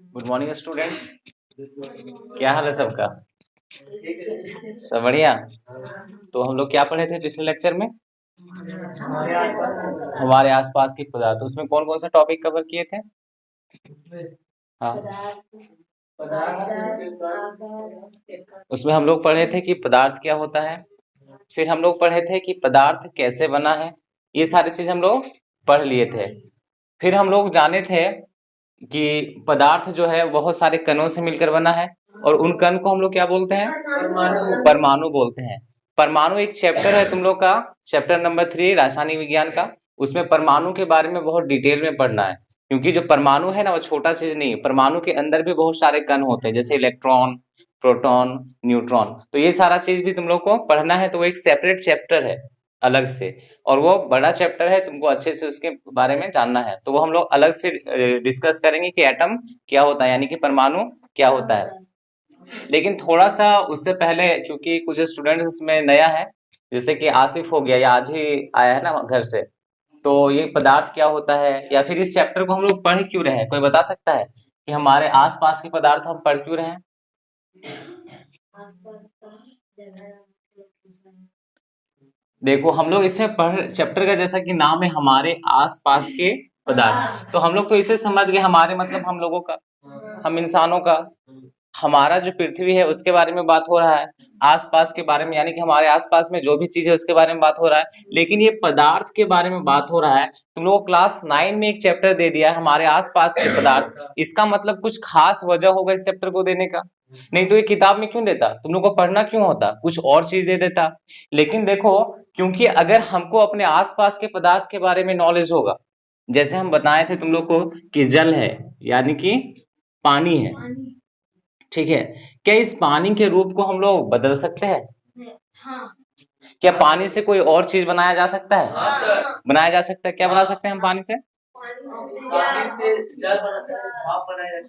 Good morning students. क्या हाल है सबका? सब बढ़िया। तो हम लोग क्या पढ़े थे पिछले लेक्चर में? हमारे आसपास के पदार्थ। उसमें कौन कौन सा टॉपिक कवर किए थे? हाँ, उसमें हम लोग पढ़े थे कि पदार्थ क्या होता है। फिर हम लोग पढ़े थे कि पदार्थ कैसे बना है। ये सारी चीज हम लोग पढ़ लिए थे। फिर हम लोग जाने थे कि पदार्थ जो है बहुत सारे कणों से मिलकर बना है और उन कण को हम लोग क्या बोलते हैं? परमाणु बोलते हैं। परमाणु एक चैप्टर है तुम लोग का, चैप्टर नंबर 3 रासायनिक विज्ञान का। उसमें परमाणु के बारे में बहुत डिटेल में पढ़ना है, क्योंकि जो परमाणु है ना वो छोटा चीज नहीं है। परमाणु के अंदर भी बहुत सारे कण होते हैं, जैसे इलेक्ट्रॉन, प्रोटॉन, न्यूट्रॉन। तो ये सारा चीज भी तुम लोग को पढ़ना है, तो वो एक सेपरेट चैप्टर है अलग से। और वो बड़ा चैप्टर है, तुमको अच्छे से उसके बारे में जानना है। तो वो हम लोग अलग से डिस्कस करेंगे कि एटम क्या होता है, यानी कि परमाणु क्या होता है। लेकिन थोड़ा सा उससे पहले, क्योंकि कुछ स्टूडेंट्स इसमें नया है, जैसे कि आसिफ हो गया, या आज ही आया है ना घर से, तो ये पदार्थ क्या होता है या फिर इस चैप्टर को हम लोग पढ़ क्यों रहे हैं, कोई बता सकता है कि हमारे आसपास के पदार्थ हम पढ़ क्यों रहे हैं? देखो, हम लोग इसमें पढ़, चैप्टर का जैसा कि नाम है हमारे आसपास के पदार्थ, तो हम लोग तो इसे समझ गए, हमारे मतलब हम लोगों का, हम इंसानों का। हमारा जो पृथ्वी है उसके बारे में बात हो रहा है, आसपास के बारे में, यानी कि हमारे आसपास में जो भी चीज है उसके बारे में बात हो रहा है। लेकिन ये पदार्थ के बारे में बात हो रहा है। तुम लोग क्लास 9 में एक चैप्टर दे दिया है हमारे आसपास के पदार्थ। इसका मतलब कुछ खास वजह होगा इस चैप्टर को देने का, नहीं तो ये किताब में क्यों देता, तुम लोग को पढ़ना क्यों होता, कुछ और चीज दे देता। लेकिन देखो, क्योंकि अगर हमको अपने आसपास के पदार्थ के बारे में नॉलेज होगा, जैसे हम बताए थे तुम लोग को कि जल है, यानी कि पानी है, ठीक है। क्या इस पानी के रूप को हम लोग बदल सकते हैं? क्या पानी से कोई और चीज बनाया जा सकता है? बनाया जा सकता है। क्या बना सकते हैं हम पानी से?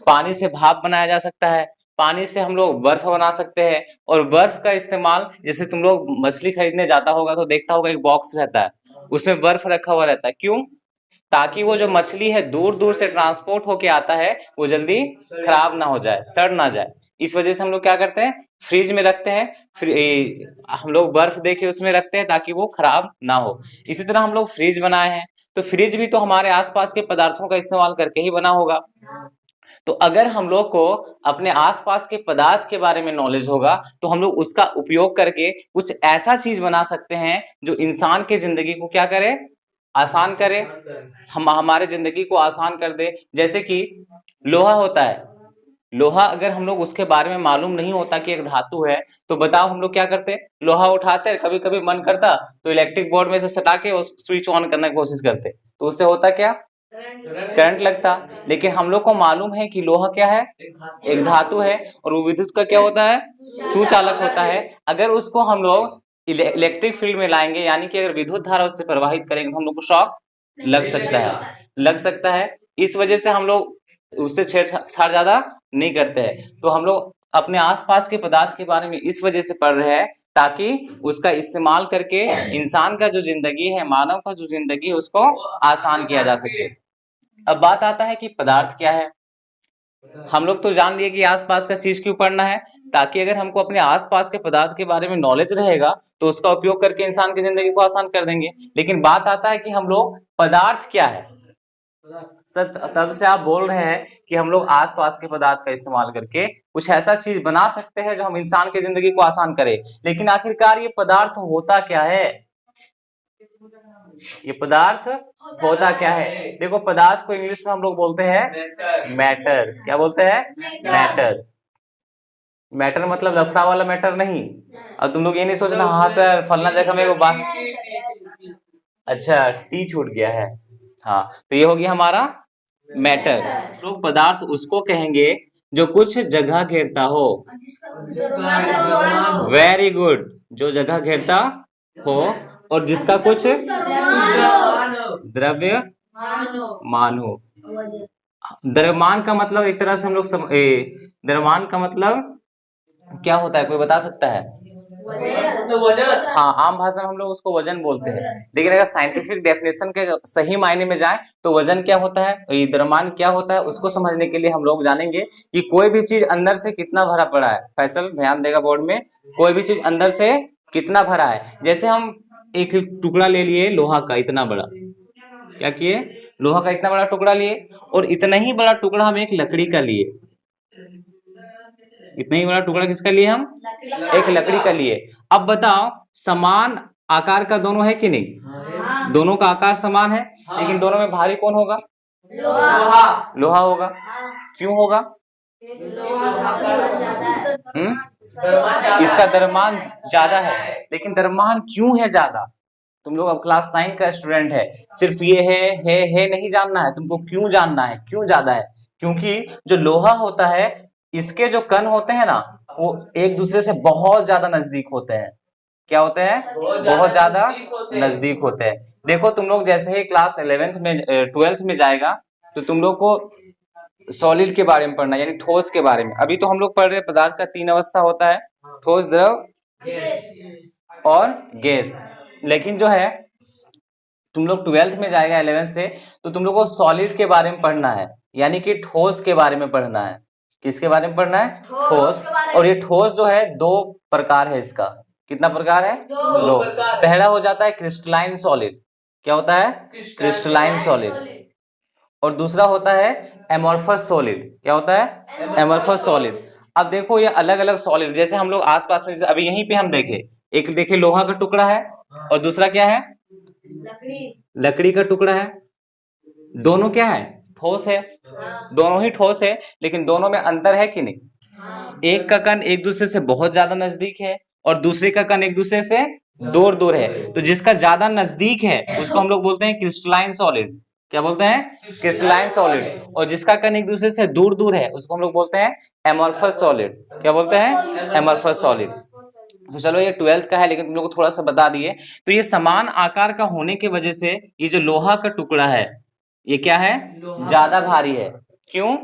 पानी से भाप बनाया जा सकता है। पानी से हम लोग बर्फ बना सकते हैं। और बर्फ का इस्तेमाल, जैसे तुम लोग मछली खरीदने जाता होगा तो देखता होगा एक बॉक्स रहता है, उसमें बर्फ रखा हुआ रहता है। क्यों? ताकि वो जो मछली है दूर दूर से ट्रांसपोर्ट होके आता है, वो जल्दी खराब ना हो जाए, सड़ ना जाए। इस वजह से हम लोग क्या करते हैं, फ्रिज में रखते हैं। हम लोग बर्फ देके उसमें रखते हैं ताकि वो खराब ना हो। इसी तरह हम लोग फ्रिज बनाए हैं, तो फ्रिज भी तो हमारे आसपास के पदार्थों का इस्तेमाल करके ही बना होगा। तो अगर हम लोग को अपने आसपास के पदार्थ के बारे में नॉलेज होगा, तो हम लोग उसका उपयोग करके कुछ ऐसा चीज बना सकते हैं जो इंसान के जिंदगी को क्या करे, आसान करे, हम हमारे जिंदगी को आसान कर दे। जैसे कि लोहा होता है, लोहा अगर हम लोग उसके बारे में मालूम नहीं होता कि एक धातु है, तो बताओ हम लोग क्या करते, लोहा उठाते, कभी कभी मन करता तो इलेक्ट्रिक बोर्ड में से सटा के उस स्विच ऑन करने की कोशिश करते, तो उससे होता क्या, करंट लगता। लेकिन हम लोग को मालूम है कि लोहा क्या है, एक धातु है, और वो विद्युत का क्या होता है, सुचालक होता है। अगर उसको हम लोग इलेक्ट्रिक फील्ड में लाएंगे, यानी कि अगर विद्युत धारा उससे प्रवाहित करेंगे, तो हम लोग को शॉक लग सकता है, लग सकता है। इस वजह से हम लोग उससे छेड़छाड़ ज्यादा नहीं करते हैं। तो हम लोग अपने आसपास के पदार्थ के बारे में इस वजह से पढ़ रहे हैं, ताकि उसका इस्तेमाल करके इंसान का जो जिंदगी है, मानव का जो जिंदगी है, उसको आसान किया जा सके। अब बात आता है कि पदार्थ क्या है। हम लोग तो जान लिए कि आसपास का चीज क्यों पढ़ना है, ताकि अगर हमको अपने आसपास के पदार्थ के बारे में नॉलेज रहेगा तो उसका उपयोग करके इंसान की जिंदगी को आसान कर देंगे। लेकिन बात आता है कि हम लोग पदार्थ क्या है। सर, तब से आप बोल रहे हैं कि हम लोग आसपास के पदार्थ का इस्तेमाल करके कुछ ऐसा चीज बना सकते हैं जो हम इंसान की जिंदगी को आसान करे। लेकिन आखिरकार ये पदार्थ होता क्या है, ये पदार्थ होता क्या है? देखो, पदार्थ को इंग्लिश में हम लोग बोलते हैं मैटर। क्या बोलते हैं? मैटर। मैटर मतलब लफड़ा वाला मैटर नहीं। और तुम लोग ये नहीं सोचना हाँ सर फलना जगह में वो बात, अच्छा टी छूट गया है। हाँ, तो ये हो गया हमारा मैटर। लोग पदार्थ उसको कहेंगे जो कुछ जगह घेरता हो। वेरी गुड, जो जगह घेरता हो और जिसका कुछ द्रव्य मान हो। द्रव्यमान का मतलब एक तरह से हम लोग द्रव्यमान का मतलब क्या होता है, कोई बता सकता है? वजन। हाँ, आम भाषा में हम लोग उसको वजन बोलते हैं, लेकिन अगर साइंटिफिक डेफिनेशन के सही मायने में जाए तो वजन क्या होता है, ये द्रव्यमान क्या होता है, उसको समझने के लिए हम लोग जानेंगे कि कोई भी चीज अंदर से कितना भरा पड़ा है। फैसल ध्यान देगा बोर्ड में, कोई भी चीज अंदर से कितना भरा है। जैसे हम एक टुकड़ा ले लिए लोहा का इतना बड़ा, क्या किए, लोहा का इतना बड़ा टुकड़ा लिए, और इतना ही बड़ा टुकड़ा हम एक लकड़ी का लिए। इतना ही बड़ा टुकड़ा किसका लिए हम, एक लकड़ी का लिए। अब बताओ समान आकार का दोनों है कि नहीं, दोनों का आकार समान है, लेकिन दोनों में भारी कौन होगा, लोहा होगा। क्यों होगा, इसका द्रव्यमान ज्यादा है। लेकिन द्रव्यमान क्यों है ज्यादा, तुम लोग अब क्लास 9 का स्टूडेंट है, सिर्फ ये है नहीं जानना है तुमको, क्यों जानना है, क्यों ज्यादा है। क्योंकि जो लोहा होता है इसके जो कण होते हैं ना वो एक दूसरे से बहुत ज्यादा नजदीक होते हैं। क्या होते हैं, बहुत ज्यादा नजदीक होते हैं। देखो तुम लोग जैसे ही क्लास 11th में 12th में जाएगा तो तुम लोग को सॉलिड के बारे में पढ़ना, यानी ठोस के बारे में। अभी तो हम लोग पढ़ रहे हैं पदार्थ का 3 अवस्था होता है, ठोस, द्रव और गैस। लेकिन जो है तुम लोग 12th में जाएगा 11th से, तो तुम लोग को सॉलिड के बारे में पढ़ना है, यानी कि ठोस के बारे में पढ़ना है। किसके बारे में पढ़ना है, ठोस। और ये ठोस जो है 2 प्रकार है इसका। कितना प्रकार है, 2। पहला हो जाता है क्रिस्टलाइन सॉलिड। क्या होता है, क्रिस्टलाइन सॉलिड। और दूसरा होता है एमोर्फस सॉलिड। क्या होता है, एमोर्फस सॉलिड। अब देखो ये अलग अलग सॉलिड, जैसे हम लोग आसपास में, अभी यहीं पे हम देखे, एक देखे लोहा का टुकड़ा है और दूसरा क्या है, लकड़ी का टुकड़ा है। दोनों क्या है, ठोस है, दोनों ही ठोस है, लेकिन दोनों में अंतर है कि नहीं। एक का कण एक दूसरे से बहुत ज्यादा नजदीक है और दूसरे का कण एक दूसरे से दूर दूर है। तो जिसका ज्यादा नजदीक है उसको हम लोग बोलते हैं क्रिस्टलाइन सॉलिड। क्या बोलते हैं, क्रिस्टलाइन सॉलिड। और जिसका कण एक दूसरे से दूर दूर है उसको हम लोग बोलते हैं एमोर्फस सॉलिड। क्या बोलते हैं, एमोर्फस सॉलिड। तो चलो ये 12th का है, लेकिन तुम लोग को थोड़ा सा बता दिए। तो ये समान आकार का होने की वजह से ये जो लोहा का टुकड़ा है ये क्या है, ज्यादा भारी है। क्यों,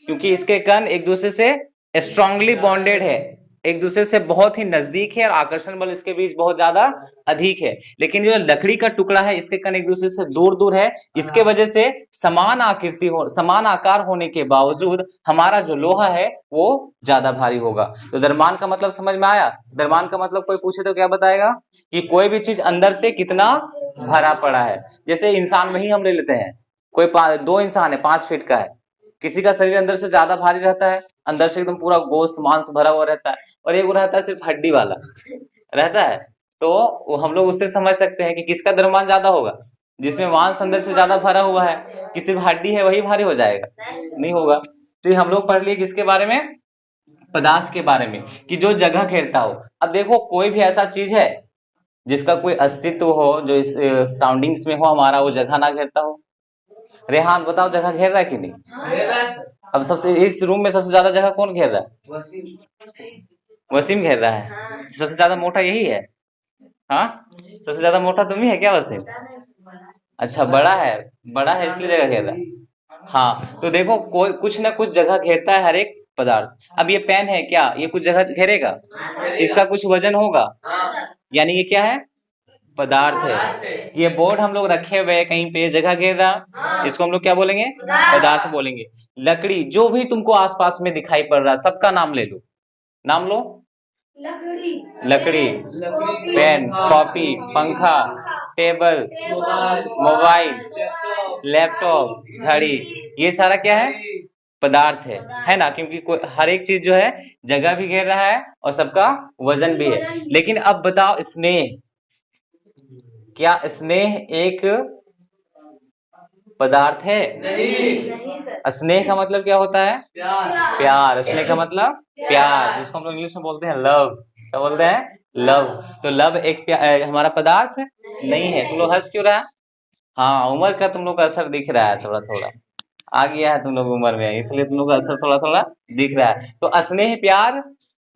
क्योंकि इसके कण एक दूसरे से स्ट्रांगली बॉन्डेड है, एक दूसरे से बहुत ही नजदीक है और आकर्षण बल इसके बीच बहुत ज्यादा अधिक है। लेकिन जो लकड़ी का टुकड़ा है इसके कण एक दूसरे से दूर दूर है, इसके वजह से समान आकृति हो, समान आकार होने के बावजूद हमारा जो लोहा है वो ज्यादा भारी होगा। तो द्रव्यमान का मतलब समझ में आया। द्रव्यमान का मतलब कोई पूछे तो क्या बताएगा, कि कोई भी चीज अंदर से कितना भरा पड़ा है। जैसे इंसान में ही हम ले लेते हैं, कोई 2 इंसान है 5 फीट का है, किसी का शरीर अंदर से ज्यादा भारी रहता है, अंदर से एकदम पूरा गोश्त मांस भरा हुआ रहता है, और एक रहता है सिर्फ हड्डी वाला रहता है। तो वो हम लोग उससे समझ सकते हैं कि किसका द्रव्यमान ज्यादा होगा, जिसमें मांस अंदर से ज्यादा भरा हुआ है। कि सिर्फ हड्डी है वही भारी हो जाएगा, नहीं होगा। तो ये हम लोग पढ़ लिए किसके बारे में, पदार्थ के बारे में, कि जो जगह घेरता हो। अब देखो कोई भी ऐसा चीज है जिसका कोई अस्तित्व हो, जो इस सराउंडिंग्स में हो हमारा, वो जगह ना घेरता हो। रेहान बताओ जगह घेर रहा है कि नहीं। अब सबसे इस रूम में सबसे ज्यादा जगह कौन घेर रहा है, वसीम घेर रहा है। सबसे ज्यादा मोटा यही है, हाँ सबसे ज्यादा मोटा तुम ही है क्या वसीम। अच्छा बड़ा है इसलिए जगह घेर रहा है। हाँ तो देखो कोई कुछ ना कुछ जगह घेरता है हर एक पदार्थ। अब ये पेन है क्या, ये कुछ जगह घेरेगा, इसका कुछ वजन होगा, यानी ये क्या है, पदार्थ है। ये बोर्ड हम लोग रखे हुए हैं कहीं पे, जगह घेर रहा, इसको हम लोग क्या बोलेंगे, पदार्थ बोलेंगे। लकड़ी, जो भी तुमको आसपास में दिखाई पड़ रहा सबका नाम ले लो, नाम लो। लकड़ी, पेन, कॉपी, पंखा, टेबल, मोबाइल, लैपटॉप, घड़ी, ये सारा क्या है, पदार्थ है ना। क्योंकि कोई हर एक चीज जो है जगह भी घेर रहा है और सबका वजन भी है। लेकिन अब बताओ स्नेह, क्या स्नेह एक पदार्थ है, नहीं। स्नेह का मतलब क्या होता है, प्यार। स्नेह का मतलब प्यार, जिसको हम लोग इंग्लिश में बोलते हैं लव। क्या बोलते हैं, लव। तो लव एक हमारा पदार्थ नहीं है। तुम लोग हंस क्यों रहा, हाँ उम्र का तुम लोग का असर दिख रहा है, थोड़ा थोड़ा आ गया है तुम लोग उम्र में, इसलिए तुम लोग का असर थोड़ा थोड़ा दिख रहा है। तो स्नेह प्यार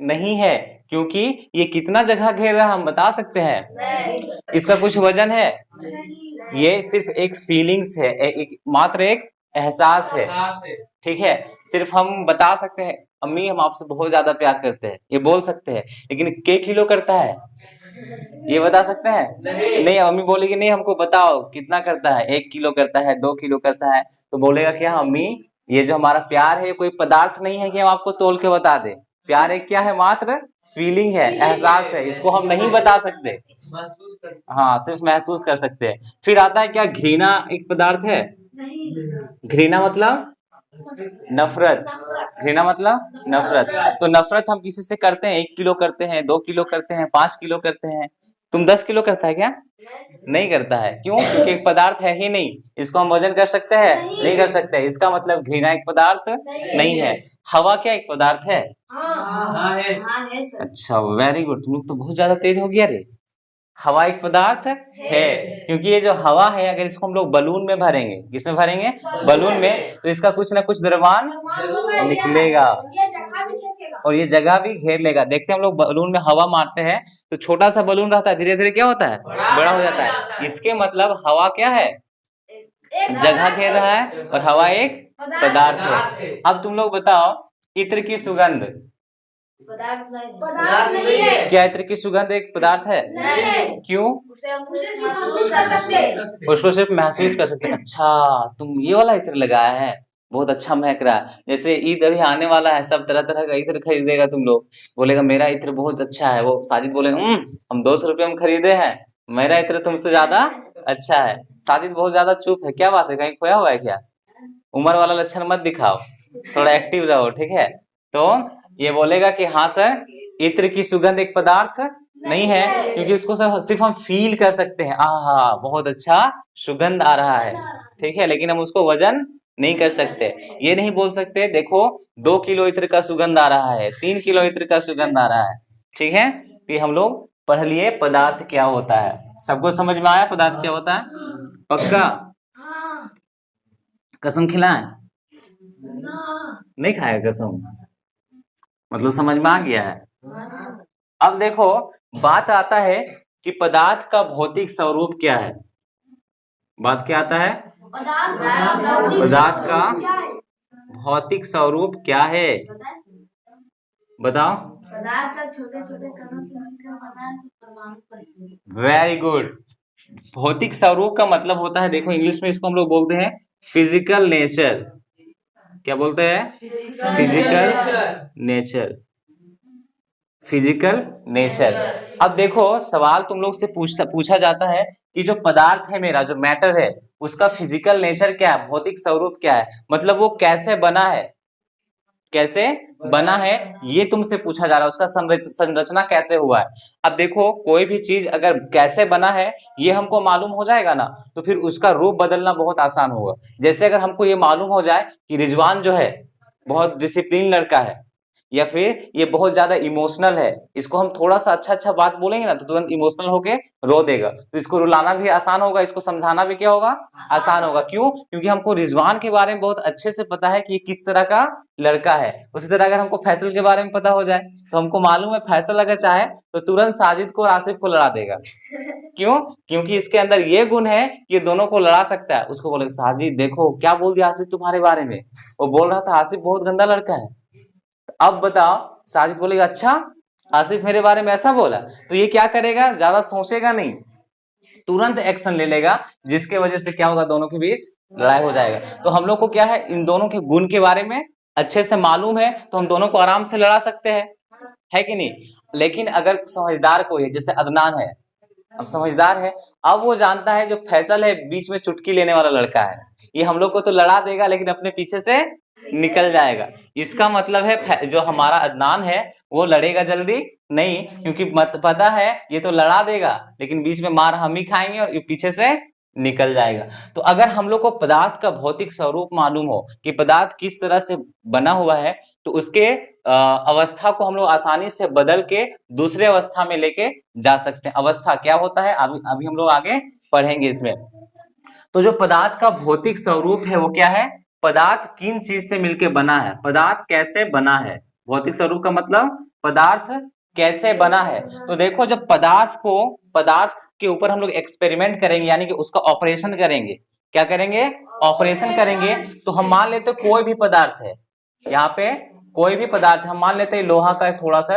नहीं है, क्योंकि ये कितना जगह घेर रहा है हम बता सकते हैं, इसका कुछ वजन है, ये सिर्फ एक फीलिंग्स है, मात्र एक एहसास है। ठीक है, सिर्फ हम बता सकते हैं अम्मी हम आपसे बहुत ज्यादा प्यार करते हैं, ये बोल सकते हैं, लेकिन के किलो करता है ये बता सकते हैं? नहीं, अम्मी बोलेगी नहीं हमको बताओ कितना करता है, 1 किलो करता है, 2 किलो करता है, तो बोलेगा क्या अम्मी ये जो हमारा प्यार है कोई पदार्थ नहीं है कि हम आपको तोल के बता दे, प्यार एक क्या है, मात्र फीलिंग है, एहसास है, इसको हम नहीं बता सकते। हाँ, सिर्फ महसूस कर सकते हैं। फिर आता है क्या, घृणा एक पदार्थ है? घृणा मतलब नफरत, घृणा मतलब नफरत। तो नफरत हम किसी से करते हैं, 1 किलो करते हैं, 2 किलो करते हैं, 5 किलो करते हैं। तुम 10 किलो करता है क्या? नहीं करता है, क्यों? क्योंकि एक पदार्थ है ही नहीं, इसको हम वजन कर सकते हैं? नहीं कर सकते। इसका मतलब घृणा एक पदार्थ नहीं है। हवा क्या एक पदार्थ है? हाँ है। अच्छा, वेरी गुड, तुम लोग तो बहुत ज्यादा तेज हो गया रे। हवा एक पदार्थ है, क्योंकि ये जो हवा है अगर इसको हम लोग बलून में भरेंगे, किसमें भरेंगे? बलून में, तो इसका कुछ ना कुछ द्रव्यमान निकलेगा और ये जगह भी घेर लेगा। देखते हैं हम लोग बलून में हवा मारते हैं तो छोटा सा बलून रहता है, धीरे धीरे क्या होता है, बड़ा हो जाता है। इसके मतलब हवा क्या है, जगह घेर रहा है, और हवा एक पदार्थ है। अब तुम लोग बताओ, इत्र की सुगंध पदार्थ नहीं है। क्या इत्र की सुगंध एक पदार्थ है? नहीं। क्यों? उसे सिर्फ महसूस कर सकते हैं। उसको सिर्फ महसूस कर सकते हैं। अच्छा, तुम ये वाला इत्र लगाया है, बहुत अच्छा महक रहा है। जैसे ईद अभी आने वाला है, सब तरह तरह का इत्र खरीदेगा, तुम लोग बोलेगा मेरा इत्र बहुत अच्छा है, वो साजिद बोलेगा हम 200 रुपये में खरीदे हैं, मेरा इत्र तुमसे ज्यादा अच्छा है। साजिद बहुत ज्यादा चुप है, क्या बात है, कहीं खोया हुआ है क्या? उम्र वाला लक्षण मत दिखाओ, थोड़ा एक्टिव रहो, ठीक है? तो ये बोलेगा कि हाँ सर, इत्र की सुगंध एक पदार्थ नहीं है, क्योंकि इसको सिर्फ हम फील कर सकते हैं, आहा बहुत अच्छा सुगंध आ रहा है, ठीक है, लेकिन हम उसको वजन नहीं कर सकते। ये नहीं बोल सकते देखो 2 किलो इत्र का सुगंध आ रहा है, 3 किलो इत्र का सुगंध आ रहा है, ठीक है? तो हम लोग पढ़ लिए पदार्थ क्या होता है। सबको समझ में आया पदार्थ क्या होता है? पक्का? कसम खिलाएं? नहीं खाएगा कसम, मतलब समझ में आ गया है। अब देखो, बात आता है कि पदार्थ का भौतिक स्वरूप क्या है। बात क्या आता है? पदार्थ का भौतिक स्वरूप क्या है, बताओ। छोटे छोटे कणों से मिलकर बना है, परमाणु का। Very good. भौतिक स्वरूप का मतलब होता है, देखो इंग्लिश में इसको हम लोग बोलते हैं फिजिकल नेचर। क्या बोलते हैं? Physical nature, physical nature. अब देखो सवाल तुम लोग से पूछा जाता है कि जो पदार्थ है मेरा, जो मैटर है, उसका फिजिकल नेचर क्या है, भौतिक स्वरूप क्या है, मतलब वो कैसे बना है, कैसे बना है, ये तुमसे पूछा जा रहा है, उसका संरचना कैसे हुआ है। अब देखो कोई भी चीज अगर कैसे बना है ये हमको मालूम हो जाएगा ना, तो फिर उसका रूप बदलना बहुत आसान होगा। जैसे अगर हमको ये मालूम हो जाए कि रिजवान जो है बहुत डिसिप्लिन लड़का है, या फिर ये बहुत ज्यादा इमोशनल है, इसको हम थोड़ा सा अच्छा अच्छा बात बोलेंगे ना तो तुरंत इमोशनल होके रो देगा, तो इसको रुलाना भी आसान होगा, इसको समझाना भी क्या होगा, आसान होगा। क्यों? क्योंकि हमको रिजवान के बारे में बहुत अच्छे से पता है कि ये किस तरह का लड़का है। उसी तरह अगर हमको फैसल के बारे में पता हो जाए तो हमको मालूम है फैसल अगर चाहे तो तुरंत साजिद को और आसिफ को लड़ा देगा। क्यों? क्योंकि इसके अंदर ये गुण है कि ये दोनों को लड़ा सकता है। उसको बोलेगा साजिद देखो क्या बोल दिया आसिफ तुम्हारे बारे में, वो बोल रहा था आसिफ बहुत गंदा लड़का है। अब बताओ, साजिद बोलेगा अच्छा आसिफ मेरे बारे में ऐसा बोला, तो ये क्या करेगा, ज्यादा सोचेगा नहीं, तुरंत एक्शन ले लेगा, जिसके वजह से क्या होगा, दोनों के बीच लड़ाई हो जाएगा। तो हम लोग को क्या है, इन दोनों के गुण के बारे में अच्छे से मालूम है, तो हम दोनों को आराम से लड़ा सकते हैं, है कि नहीं? लेकिन अगर समझदार कोई है, जैसे अदनान है, अब समझदार है, अब वो जानता है जो फैसल है बीच में चुटकी लेने वाला लड़का है, ये हम लोग को तो लड़ा देगा लेकिन अपने पीछे से निकल जाएगा। इसका मतलब है जो हमारा अदनान है वो लड़ेगा जल्दी नहीं, क्योंकि पता है ये तो लड़ा देगा लेकिन बीच में मार हम ही खाएंगे और ये पीछे से निकल जाएगा। तो अगर हम लोग को पदार्थ का भौतिक स्वरूप मालूम हो कि पदार्थ किस तरह से बना हुआ है, तो उसके अवस्था को हम लोग आसानी से बदल के दूसरे अवस्था में लेके जा सकते हैं। अवस्था क्या होता है अभी हम लोग आगे पढ़ेंगे इसमें। तो जो पदार्थ का भौतिक स्वरूप है वो क्या है, पदार्थ किन चीज से मिलके बना है, पदार्थ कैसे बना है। भौतिक स्वरूप का मतलब पदार्थ कैसे बना है। तो देखो जब पदार्थ के ऊपर हम लोग एक्सपेरिमेंट करेंगे, यानी कि उसका ऑपरेशन करेंगे, क्या करेंगे, ऑपरेशन करेंगे। तो हम मान लेते कोई भी पदार्थ है, यहाँ पे कोई भी पदार्थ हम मान लेते हैं लोहा का एक थोड़ा सा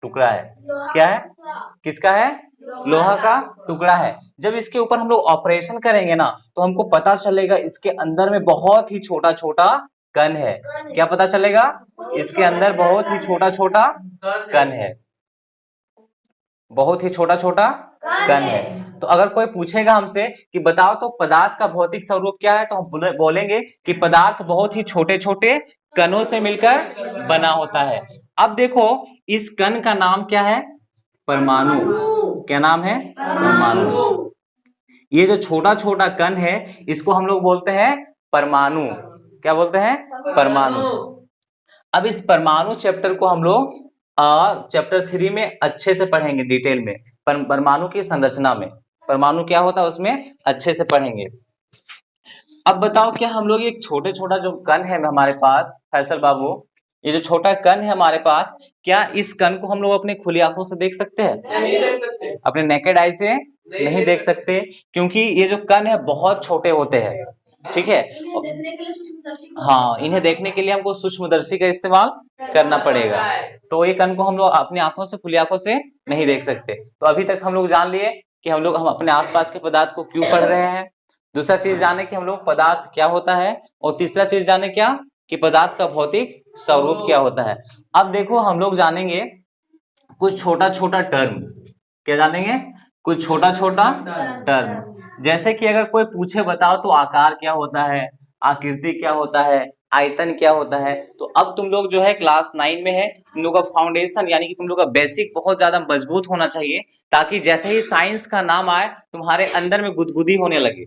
टुकड़ा है। क्या है, किसका है, लोहा का टुकड़ा है। जब इसके ऊपर हम लोग ऑपरेशन करेंगे ना तो हमको पता चलेगा इसके अंदर में बहुत ही छोटा छोटा कण है। क्या पता चलेगा, इसके अंदर बहुत ही छोटा छोटा कण है, बहुत ही छोटा छोटा कण है। तो अगर कोई पूछेगा हमसे कि बताओ तो पदार्थ का भौतिक स्वरूप क्या है, तो हम बोलेंगे कि पदार्थ बहुत ही छोटे छोटे कणों से मिलकर बना होता है। अब देखो इस कण का नाम क्या है, परमाणु। क्या नाम है, परमाणु। ये जो छोटा छोटा कण है इसको हम लोग बोलते हैं परमाणु। क्या बोलते हैं, परमाणु। अब इस परमाणु चैप्टर को हम लोग चैप्टर 3 में अच्छे से पढ़ेंगे डिटेल में, परमाणु की संरचना में, परमाणु क्या होता है उसमें अच्छे से पढ़ेंगे। अब बताओ क्या हम लोग एक छोटे छोटा जो कण है हमारे पास, फैसल बाबू, ये जो छोटा कण है हमारे पास, क्या इस कण को हम लोग अपनी खुली आंखों से देख सकते हैं? नहीं देख सकते, अपने नेकेड आई से नहीं देख सकते, क्योंकि ये जो कण है बहुत छोटे होते हैं। ठीक है, हाँ, इन्हें देखने के लिए हमको सूक्ष्मदर्शी का इस्तेमाल करना पड़ेगा। तो ये कण को हम लोग अपनी आंखों से, खुली आंखों से नहीं देख सकते। तो अभी तक हम लोग जान लिए कि हम अपने आसपास के पदार्थ को क्यों पढ़ रहे हैं। दूसरा चीज जाने कि हम लोग पदार्थ क्या होता है, और तीसरा चीज जाने क्या कि पदार्थ का भौतिक स्वरूप क्या होता है। अब देखो हम लोग जानेंगे कुछ छोटा छोटा टर्म। क्या जानेंगे, कुछ छोटा छोटा टर्म। जैसे कि अगर कोई पूछे बताओ तो आकार क्या होता है, आकृति क्या होता है, आयतन क्या होता है। तो अब तुम लोग जो है क्लास 9 में है, तुम लोग का फाउंडेशन यानी कि तुम लोग का बेसिक बहुत ज्यादा मजबूत होना चाहिए, ताकि जैसे ही साइंस का नाम आए तुम्हारे अंदर में गुदगुदी होने लगे।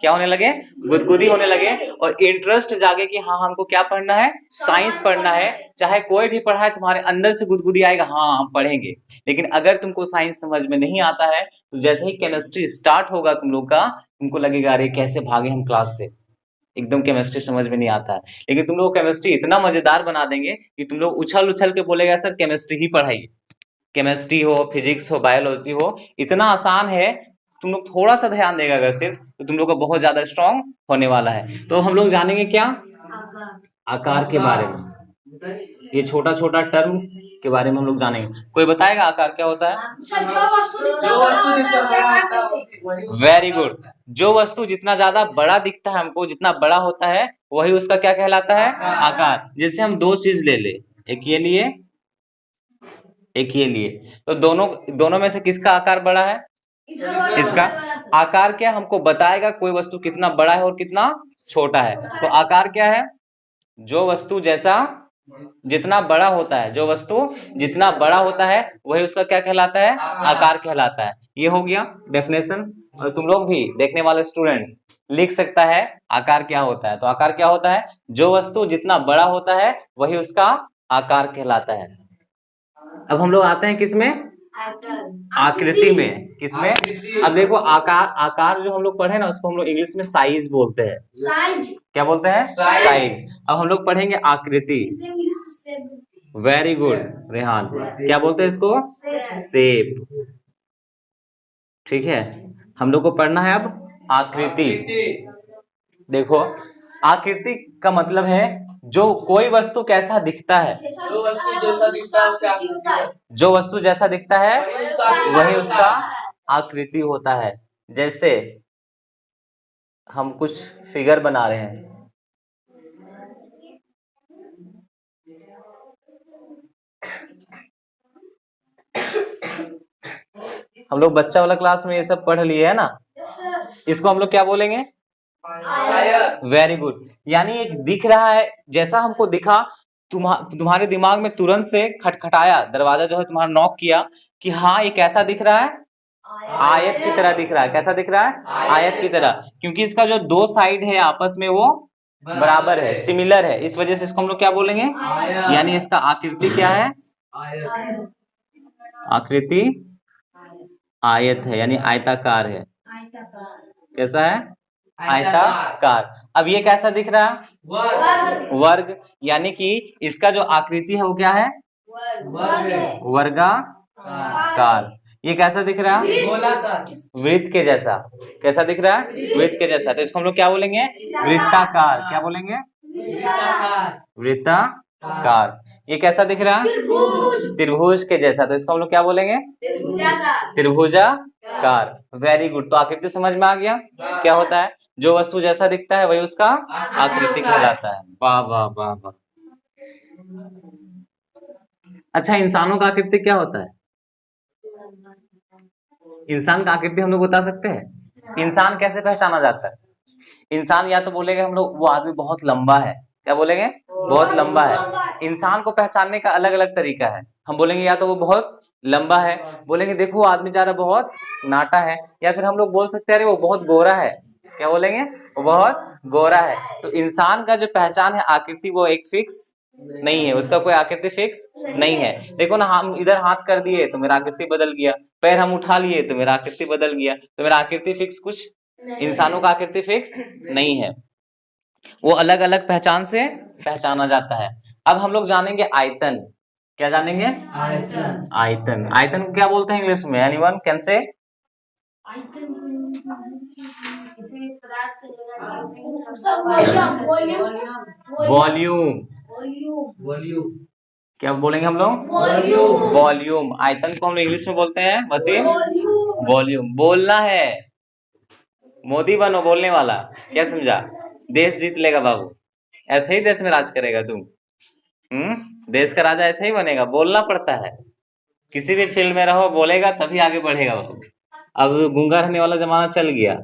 क्या होने लगे, गुदगुदी होने लगे, और इंटरेस्ट जागे कि हाँ हमको क्या पढ़ना है, साइंस पढ़ना है। चाहे कोई भी पढ़ाए तुम्हारे अंदर से गुदगुदी आएगा, हाँ हम पढ़ेंगे। लेकिन अगर तुमको साइंस समझ में नहीं आता है तो जैसे ही केमिस्ट्री स्टार्ट होगा तुम लोग का, तुमको लगेगा अरे कैसे भागे हम क्लास से, एकदम केमिस्ट्री समझ में नहीं आता है। लेकिन तुम लोग केमिस्ट्री इतना मजेदार बना देंगे कि तुम लोग उछल उछल के बोलेगा सर केमिस्ट्री ही पढ़ाइए। केमिस्ट्री हो, फिजिक्स हो, बायोलॉजी हो, इतना आसान है। तुम लोग थोड़ा सा ध्यान देगा अगर सिर्फ, तो तुम लोग का बहुत ज्यादा स्ट्रांग होने वाला है। तो हम लोग जानेंगे क्या, आकार के बारे में। ये छोटा छोटा टर्म के बारे में हम लोग जानेंगे। कोई बताएगा आकार क्या होता है? Very good. जो वस्तु जितना ज्यादा बड़ा दिखता है हमको, जितना बड़ा होता है, वही उसका क्या कहलाता है, आकार। जैसे हम दो चीज ले ले, एक ये लिए, एक ये लिए, तो दोनों में से किसका आकार बड़ा है? इसका। आकार क्या हमको बताएगा कोई वस्तु कितना बड़ा है और कितना छोटा है। तो आकार क्या है, जो वस्तु जैसा जितना बड़ा होता है, जो वस्तु जितना बड़ा होता है वही उसका क्या कहलाता है, आकार कहलाता है। ये हो गया डेफिनेशन। और तुम लोग भी देखने वाले स्टूडेंट्स लिख सकता है आकार क्या होता है। तो आकार क्या होता है, जो वस्तु जितना बड़ा होता है वही उसका आकार कहलाता है। अब हम लोग आते हैं किसमें, आकृति में। किसमें, अब देखो आकार जो हम लोग पढ़े ना उसको हम लोग इंग्लिश में साइज बोलते हैं। क्या बोलते हैं, साइज। अब हम लोग पढ़ेंगे आकृति। वेरी गुड रेहान, क्या बोलते हैं इसको, शेप। ठीक है, हम लोग को पढ़ना है अब आकृति। देखो आकृति का मतलब है जो कोई वस्तु कैसा दिखता है, जो वस्तु जैसा दिखता है उसे आकृति है। जो वस्तु जैसा दिखता है वही उसका आकृति होता है। जैसे हम कुछ फिगर बना रहे हैं, हम लोग बच्चा वाला क्लास में ये सब पढ़ लिए है ना। इसको हम लोग क्या बोलेंगे, वेरी गुड। यानी एक दिख रहा है, जैसा हमको दिखा, तुम्हारे दिमाग में तुरंत से खटखटाया, दरवाजा जो है तुम्हारा नॉक किया कि हाँ ये कैसा दिख रहा है, आयत की तरह दिख रहा है। कैसा दिख रहा है, आयत की तरह, क्योंकि इसका जो दो साइड है आपस में वो बराबर है, सिमिलर है, इस वजह से इसको हम लोग क्या बोलेंगे, यानी इसका आकृति क्या है, आकृति आयत है, यानी आयताकार है। कैसा है, आयताकार। अब ये कैसा दिख रहा है, वर्ग, यानी कि इसका जो आकृति है वो क्या है, वर्गाकार। ये कैसा दिख रहा है? गोलाकार। वृत्त के जैसा। कैसा दिख रहा है? वृत्त के जैसा। तो इसको हम लोग क्या बोलेंगे? वृत्ताकार। क्या बोलेंगे? वृत्ताकार। वृत्ताकार। ये कैसा दिख रहा है? त्रिभुज के जैसा। तो इसको हम लोग क्या बोलेंगे? त्रिभुजाकार। Very good. तो आकृति समझ में आ गया क्या होता है? जो वस्तु जैसा दिखता है वही उसका आकृति कहलाता है। वाह वाह वाह वाह। अच्छा, इंसानों का आकृति क्या होता है? इंसान का आकृति हम लोग बता सकते हैं? इंसान कैसे पहचाना जाता है? इंसान या तो बोलेंगे हम लोग वो आदमी बहुत लंबा है। क्या बोलेंगे? बहुत लंबा है। इंसान को पहचानने का अलग अलग तरीका है। हम बोलेंगे या तो वो बहुत लंबा है, बोलेंगे देखो वो आदमी जा रहा बहुत नाटा है, या फिर हम लोग बोल सकते हैं अरे वो बहुत गोरा है। क्या बोलेंगे? वो बहुत गोरा है। तो इंसान का जो पहचान है आकृति वो एक फिक्स नहीं है, उसका कोई आकृति फिक्स नहीं है। देखो ना, हम इधर हाथ कर दिए तो मेरा आकृति बदल गया, पैर हम उठा लिए तो मेरा आकृति बदल गया। तो मेरा आकृति फिक्स कुछ, इंसानों का आकृति फिक्स नहीं है, वो अलग अलग पहचान से पहचाना जाता है। अब हम लोग जानेंगे आयतन। क्या जानेंगे? आयतन। आयतन। आयतन को क्या बोलते हैं इंग्लिश में? Anyone can say? किसी पदार्थ की जगह छेदने की क्षमता। वॉल्यूम। वॉल्यूम। क्या बोलेंगे हम लोग? वॉल्यूम। आयतन को हम लोग इंग्लिश में बोलते हैं वसीम? वॉल्यूम। बोलना है, मोदी बनो बोलने वाला। क्या समझा? देश जीत लेगा बाबू, ऐसे ही देश में राज करेगा तुम। देश का राजा ऐसे ही बनेगा, बोलना पड़ता है। किसी भी फील्ड में रहो, बोलेगा तभी आगे बढ़ेगा बाबू। अब गूंगा रहने वाला जमाना चल गया,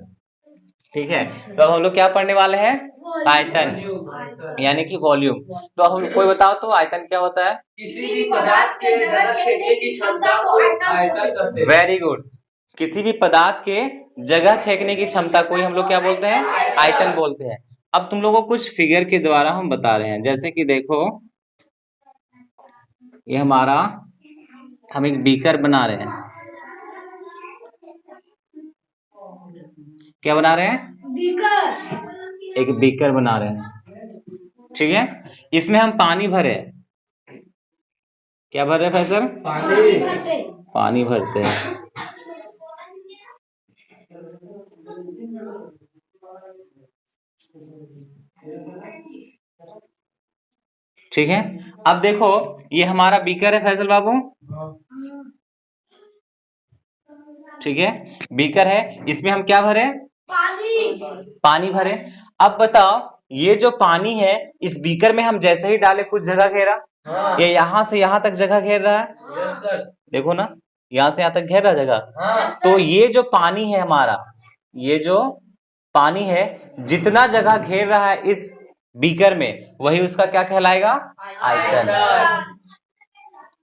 ठीक है। तो अब हम लोग क्या पढ़ने वाले हैं? आयतन यानी कि वॉल्यूम। तो हम कोई बताओ तो आयतन क्या होता है? किसी भी पदार्थ के जगह छेदने की क्षमता को आयतन कहते हैं। Very good. किसी भी पदार्थ के जगह छेदने की क्षमता को हम लोग क्या बोलते हैं? आयतन बोलते हैं। अब तुम लोगों को कुछ फिगर के द्वारा हम बता रहे हैं, जैसे कि देखो ये हमारा, हम एक बीकर बना रहे हैं। क्या बना रहे हैं? बीकर। एक बीकर बना रहे हैं, ठीक है। इसमें हम पानी भरे, क्या भर रहे हैं फैसल? पानी भरते हैं। ठीक है। अब देखो ये हमारा बीकर है फैसल बाबू, ठीक है। बीकर है, इसमें हम क्या भरे? पानी भरे। अब बताओ ये जो पानी है इस बीकर में हम जैसे ही डाले कुछ जगह घेरा, ये यहां से यहां तक जगह घेर रहा है। Yes sir. देखो ना, यहां से यहां तक घेर रहा जगह। हाँ। तो ये जो पानी है हमारा, ये जो पानी है जितना जगह घेर रहा है इस बीकर में, वही उसका क्या कहलाएगा? आयतन।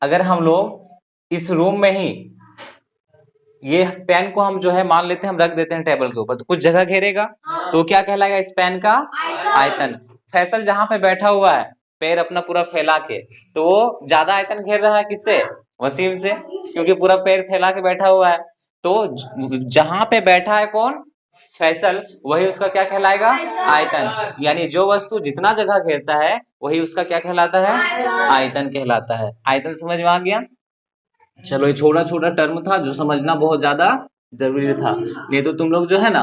अगर हम लोग इस रूम में ही ये पेन को हम जो है मान लेते हैं हम रख देते हैं टेबल के ऊपर, तो कुछ जगह घेरेगा, तो क्या कहलाएगा इस पेन का? आयतन। फैसल जहां पे बैठा हुआ है पैर अपना पूरा फैला के, तो वो ज्यादा आयतन घेर रहा है किससे? वसीम से, क्योंकि पूरा पैर फैला के बैठा हुआ है। तो जहां पे बैठा है कौन? फैसल, वही उसका क्या कहलाएगा? आयतन। यानी जो वस्तु जितना जगह घेरता है वही उसका क्या कहलाता है? आयतन कहलाता है। आयतन समझ में आ गया? चलो ये छोटा छोटा टर्म था जो समझना बहुत ज्यादा जरूरी था, नहीं तो तुम लोग जो है ना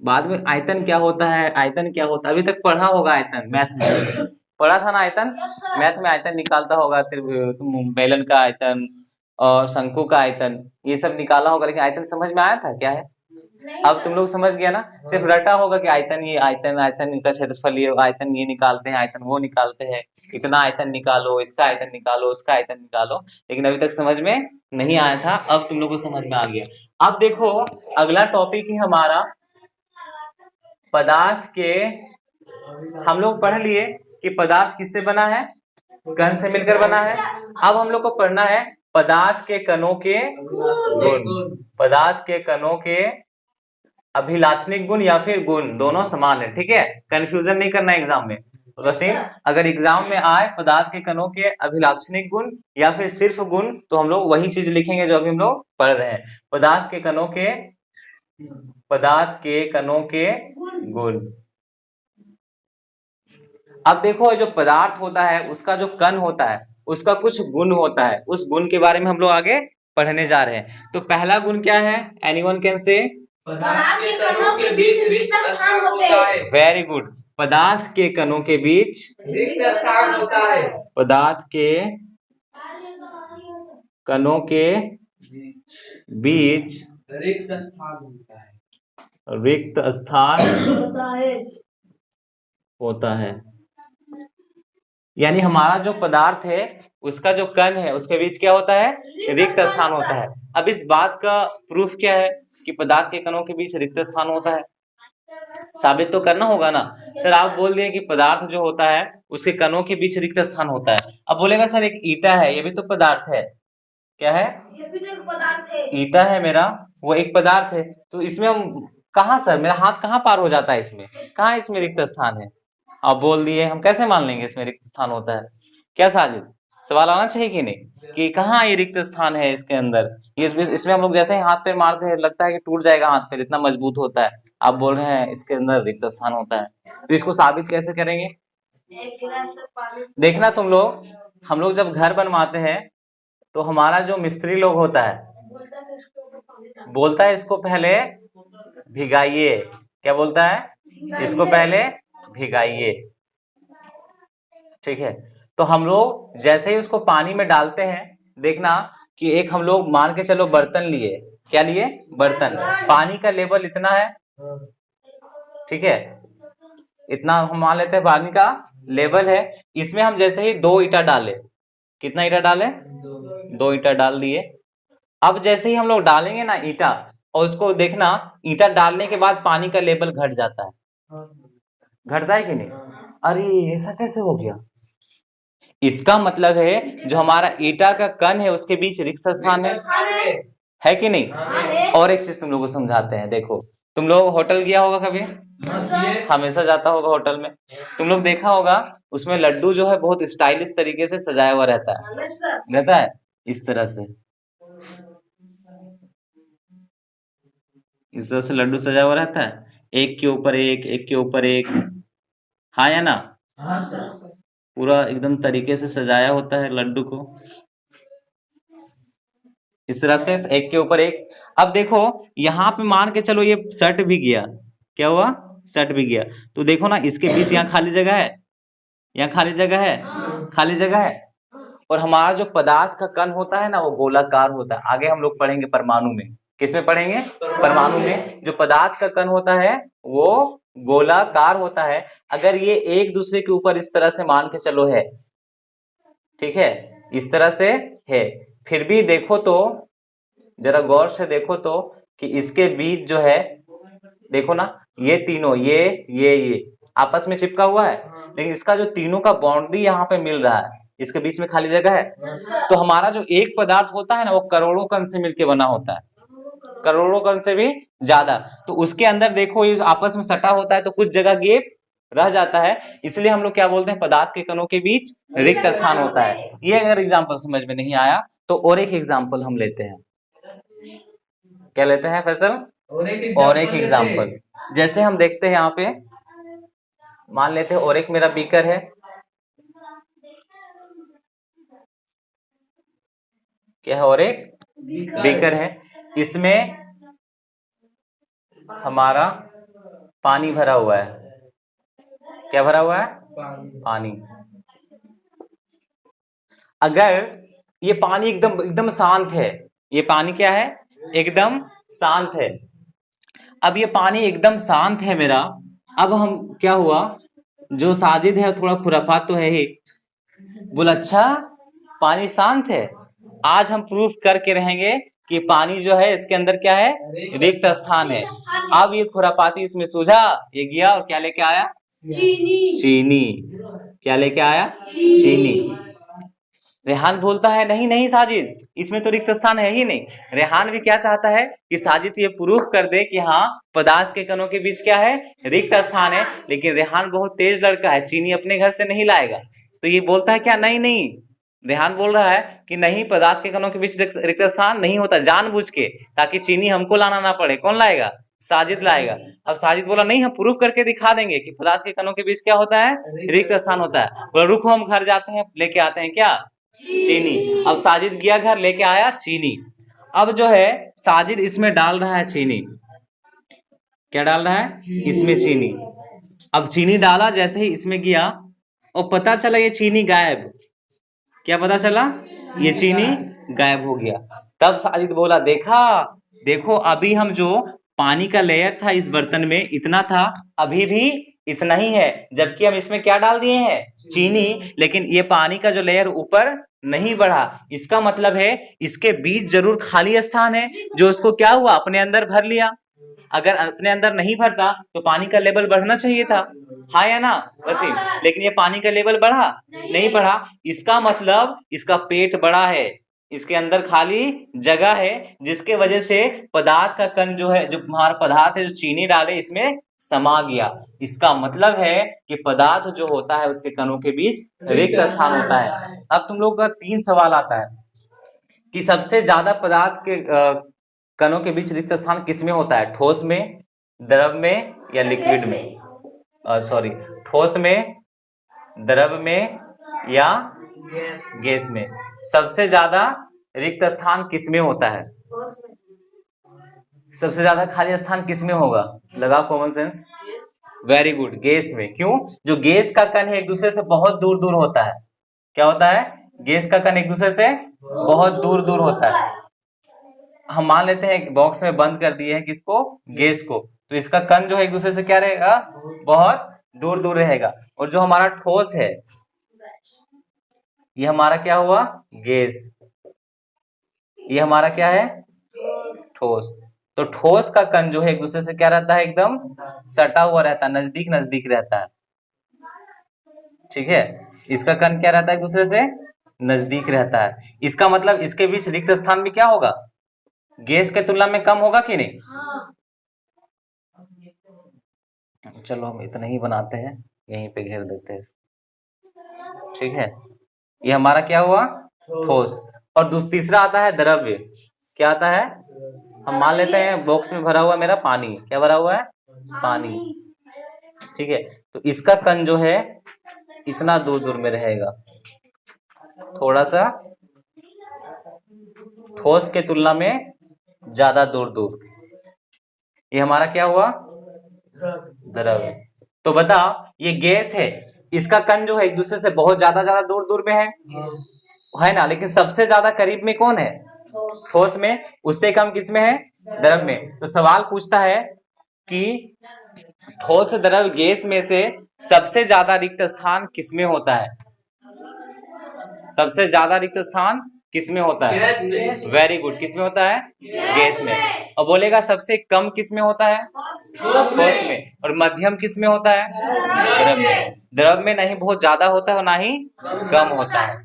बाद में आयतन क्या होता है, आयतन क्या होता है, अभी तक पढ़ा होगा आयतन, मैथ में पढ़ा था ना आयतन। मैथ में आयतन निकालता होगा, तुम बेलन का आयतन और शंकु का आयतन ये सब निकाला होगा, लेकिन आयतन समझ में आया था क्या है? अब तुम लोग समझ गया ना, सिर्फ रटा होगा कि आयतन ये आयतन, आयतन का क्षेत्रफल ये, आयतन ये निकालते हैं, आयतन वो निकालते हैं, इतना आयतन निकालो, इसका आयतन निकालो, उसका आयतन निकालो, लेकिन अभी तक समझ में नहीं आया था। अब तुम लोग को समझ में आ गया। अब देखो अगला टॉपिक ही हमारा पदार्थ के, हम लोग पढ़ लिए कि पदार्थ किससे बना है? कण से मिलकर बना है। अब हम लोग को पढ़ना है पदार्थ के कणों के गुण। पदार्थ के कणों के अभिलाक्षणिक गुण या फिर गुण, दोनों समान है, ठीक है। कंफ्यूजन नहीं करना एग्जाम में। वसीम, अगर एग्जाम में आए पदार्थ के कणों के अभिलाक्षणिक गुण या फिर सिर्फ गुण, तो हम लोग वही चीज लिखेंगे जो अभी हम लोग पढ़ रहे हैं। पदार्थ के कणों के, पदार्थ के कणों के गुण। अब देखो जो पदार्थ होता है उसका जो कण होता है उसका कुछ गुण होता है, उस गुण के बारे में हम लोग आगे पढ़ने जा रहे हैं। तो पहला गुण क्या है? Anyone can say? पदार्थ के कणों के बीच रिक्त स्थान होते हैं। Very good. पदार्थ के कणों के बीच रिक्त स्थान होता है। पदार्थ के कणों के बीच रिक्त स्थान होता है। रिक्त स्थान होता है। होता है। यानी हमारा जो पदार्थ है उसका जो कण है उसके बीच क्या होता है? रिक्त स्थान होता है। अब इस बात का प्रूफ क्या है कि पदार्थ के कणों के बीच रिक्त स्थान होता है? साबित तो करना होगा ना। सर आप बोल दिए कि पदार्थ जो होता है उसके कणों के बीच रिक्त स्थान होता है। अब बोलेगा सर एक ईटा है, ये भी तो पदार्थ है। क्या है? ये भी तो एक पदार्थ है। ईटा है मेरा, वो एक पदार्थ है। तो इसमें हम कहाँ सर, मेरा हाथ कहाँ पार हो जाता है? इसमें कहाँ इसमें रिक्त स्थान है? आप बोल दिए, हम कैसे मान लेंगे इसमें रिक्त स्थान होता है? क्या साजिद, सवाल आना चाहिए कि नहीं कि कहाँ ये रिक्त स्थान है इसके अंदर? ये इसमें हम लोग जैसे ही हाथ पे मारते हैं लगता है कि टूट जाएगा हाथ पे, इतना मजबूत होता है। आप बोल रहे हैं इसके अंदर रिक्त स्थान होता है, तो इसको साबित कैसे करेंगे? एक गिलास पानी। देखना तुम लोग, हम लोग जब घर बनवाते हैं तो हमारा जो मिस्त्री लोग होता है बोलता है इसको पहले भिगाइए। क्या बोलता है? इसको पहले भिगाइए। ठीक है, तो हम लोग जैसे ही उसको पानी में डालते हैं, देखना कि एक हम लोग मान के चलो बर्तन लिए। क्या लिए? बर्तन। पानी का लेवल इतना है, ठीक है, इतना हम मान लेते हैं पानी का लेवल है। इसमें हम जैसे ही 2 ईंटा डाले, कितना ईंटा डाले? 2 ईंटा डाल दिए। अब जैसे ही हम लोग डालेंगे ना ईंटा, और उसको देखना ईंटा डालने के बाद पानी का लेवल घट जाता है। घटता है कि नहीं? अरे ऐसा कैसे हो गया? इसका मतलब है जो हमारा ईंटा का कण है उसके बीच रिक्त स्थान है कि नहीं? और एक चीज तुम लोगों को समझाते हैं। देखो, तुम लोग होटल गया होगा कभी? हमेशा जाता होगा होटल में। तुम लोग देखा होगा उसमें लड्डू जो है बहुत स्टाइलिश तरीके से सजाया हुआ रहता है इस तरह से। इस तरह से लड्डू सजा हुआ रहता है, एक के ऊपर एक, एक के ऊपर एक। हाँ या ना? पूरा एकदम तरीके से सजाया होता है लड्डू को, इस तरह से एक के ऊपर एक। अब देखो यहाँ पे मान के चलो ये सट भी गया। क्या हुआ? सट भी गया। तो देखो ना इसके बीच यहाँ खाली जगह है, यहाँ खाली जगह है, खाली जगह है। और हमारा जो पदार्थ का कण होता है ना वो गोलाकार होता है। आगे हम लोग पढ़ेंगे परमाणु में। किसमें पढ़ेंगे? परमाणु में। जो पदार्थ का कण होता है वो गोलाकार होता है। अगर ये एक दूसरे के ऊपर इस तरह से मान के चलो है, ठीक है, इस तरह से है, फिर भी देखो तो, जरा गौर से देखो तो कि इसके बीच जो है, देखो ना ये तीनों, ये आपस में चिपका हुआ है, लेकिन इसका जो तीनों का बाउंड्री यहाँ पे मिल रहा है, इसके बीच में खाली जगह है। तो हमारा जो एक पदार्थ होता है ना वो करोड़ों कण से मिलकर बना होता है, करोड़ों कण से भी ज्यादा। तो उसके अंदर देखो ये आपस में सटा होता है तो कुछ जगह गैप रह जाता है, इसलिए हम लोग क्या बोलते हैं? पदार्थ के कणों के बीच रिक्त स्थान होता है। ये अगर एग्जाम्पल समझ में नहीं आया तो और एक एग्जाम्पल हम लेते हैं। क्या लेते हैं फैसल? और एक एग्जाम्पल। जैसे हम देखते हैं यहाँ पे, मान लेते हैं और एक मेरा बीकर है। क्या है? और एक बीकर है, इसमें हमारा पानी भरा हुआ है। क्या भरा हुआ है? पानी। अगर ये पानी एकदम शांत है, ये पानी क्या है? एकदम शांत है। अब ये पानी एकदम शांत है मेरा। अब हम क्या हुआ, जो साजिद है थोड़ा खुराफात तो है ही, बोला अच्छा पानी शांत है, आज हम प्रूफ करके रहेंगे कि पानी जो है इसके अंदर क्या है? रिक्त स्थान है। अब ये खुरापाती इसमें सूझा, ये गया और क्या लेके आया? चीनी। क्या लेके आया? चीनी। रेहान बोलता है नहीं नहीं साजिद, इसमें तो रिक्त स्थान है ही नहीं। रेहान भी क्या चाहता है कि साजिद ये प्रूफ कर दे कि हाँ पदार्थ के कणों के बीच क्या है? रिक्त स्थान है। लेकिन रेहान बहुत तेज लड़का है, चीनी अपने घर से नहीं लाएगा। तो ये बोलता है क्या? नहीं नहीं, रेहान बोल रहा है कि नहीं, पदार्थ के कणों के बीच रिक्त स्थान नहीं होता, जानबूझ के, ताकि चीनी हमको लाना ना पड़े। कौन लाएगा? साजिद लाएगा। अब साजिद बोला नहीं, हम प्रूफ करके दिखा देंगे कि पदार्थ के कणों के बीच क्या होता है? रिक्त स्थान होता है। बोला रुको हम घर जाते हैं, लेके आते हैं क्या? चीनी। अब साजिद गया घर, लेके आया चीनी। अब जो है साजिद इसमें डाल रहा है चीनी। क्या डाल रहा है? इसमें चीनी। अब चीनी डाला, जैसे ही इसमें गया और पता चला ये चीनी गायब। क्या पता चला? ये चीनी गायब हो गया। तब साजिद बोला, देखा, देखो अभी हम जो पानी का लेयर था इस बर्तन में इतना था, अभी भी इतना ही है, जबकि हम इसमें क्या डाल दिए हैं? चीनी। लेकिन ये पानी का जो लेयर ऊपर नहीं बढ़ा। इसका मतलब है इसके बीच जरूर खाली स्थान है, जो उसको क्या हुआ? अपने अंदर भर लिया। अगर अपने अंदर नहीं भरता तो पानी का लेवल बढ़ना चाहिए था, हाँ या ना वसीम? लेकिन ये पानी का लेवल बढ़ा नहीं बढ़ा। इसका मतलब इसका पेट बड़ा है, इसके अंदर खाली जगह है, जिसके वजह से पदार्थ का कण जो है, जो हमारा पदार्थ है, जो चीनी डाले इसमें समा गया। इसका मतलब है कि पदार्थ जो होता है उसके कणों के बीच रिक्त स्थान होता है। अब तुम लोग का 3 सवाल आता है कि सबसे ज्यादा पदार्थ के कणों के बीच रिक्त स्थान किसमें होता है? ठोस में, द्रव में या लिक्विड में? सॉरी, ठोस में, द्रव में या गैस में? सबसे ज्यादा रिक्त स्थान किसमें होता है? सबसे ज्यादा खाली स्थान किसमें होगा? लगाओ common sense. Very good, gas में। क्यों? जो गैस का कण है एक दूसरे से बहुत दूर दूर होता है। क्या होता है? गैस का कण एक दूसरे से बहुत दूर दूर होता है। हम मान लेते हैं बॉक्स में बंद कर दिए हैं किसको? गैस को। तो इसका कण जो है एक दूसरे से क्या रहेगा? बहुत दूर दूर रहेगा। और जो हमारा ठोस है, ये हमारा क्या हुआ? गैस। ये हमारा क्या है? ठोस। तो ठोस का कण जो है एक दूसरे से क्या रहता है? एकदम सटा हुआ रहता है, नजदीक नजदीक रहता है। ठीक है, इसका कण क्या रहता है? एक दूसरे से नजदीक रहता है। इसका मतलब इसके बीच रिक्त स्थान भी क्या होगा? गैस के तुलना में कम होगा कि नहीं? चलो हम इतना ही बनाते हैं, यहीं पे घेर देते हैं। ठीक है, ये हमारा क्या हुआ? ठोस। और तीसरा आता है द्रव्य। क्या आता है? हम मान लेते हैं बॉक्स में भरा हुआ मेरा पानी। क्या भरा हुआ है? पानी। ठीक है, तो इसका कण जो है इतना दूर दूर में रहेगा, थोड़ा सा ठोस के तुलना में ज्यादा दूर दूर। ये हमारा क्या हुआ? द्रव्य। तो बताओ, ये गैस है, इसका कण जो है एक दूसरे से बहुत ज्यादा दूर दूर में है ना? लेकिन सबसे ज्यादा करीब में कौन है? ठोस में। उससे कम किसमें है? द्रव में। तो सवाल पूछता है कि ठोस, द्रव, गैस में से सबसे ज्यादा रिक्त स्थान किसमें होता है? सबसे ज्यादा रिक्त स्थान किसमें होता है? वेरी गुड, किसमें होता है? गैस में। और बोलेगा सबसे कम किसमें होता है? ठोस में। और मध्यम किसमें होता है? द्रव में। द्रव में नहीं बहुत ज्यादा होता है और ना ही कम होता है।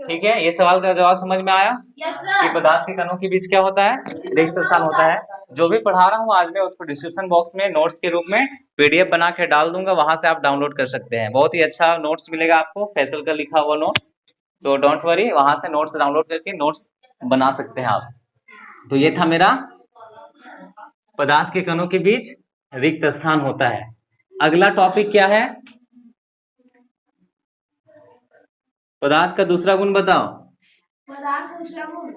ठीक है, ये सवाल का जवाब समझ में आया कि पदार्थ के कणों के बीच क्या होता है? रिक्त स्थान होता है। जो भी पढ़ा रहा हूँ आज मैं उसको डिस्क्रिप्शन बॉक्स में नोट्स के रूप में पीडीएफ बना के डाल दूंगा, वहां से आप डाउनलोड कर सकते हैं। बहुत ही अच्छा नोट्स मिलेगा आपको, फैसल का लिखा हुआ नोट्स। तो डोंट वरी, वहां से नोट्स डाउनलोड करके नोट्स बना सकते हैं आप। तो ये था मेरा पदार्थ के कणों के बीच रिक्त स्थान होता है। अगला टॉपिक क्या है? पदार्थ का दूसरा गुण बताओ। पदार्थ का दूसरा गुण,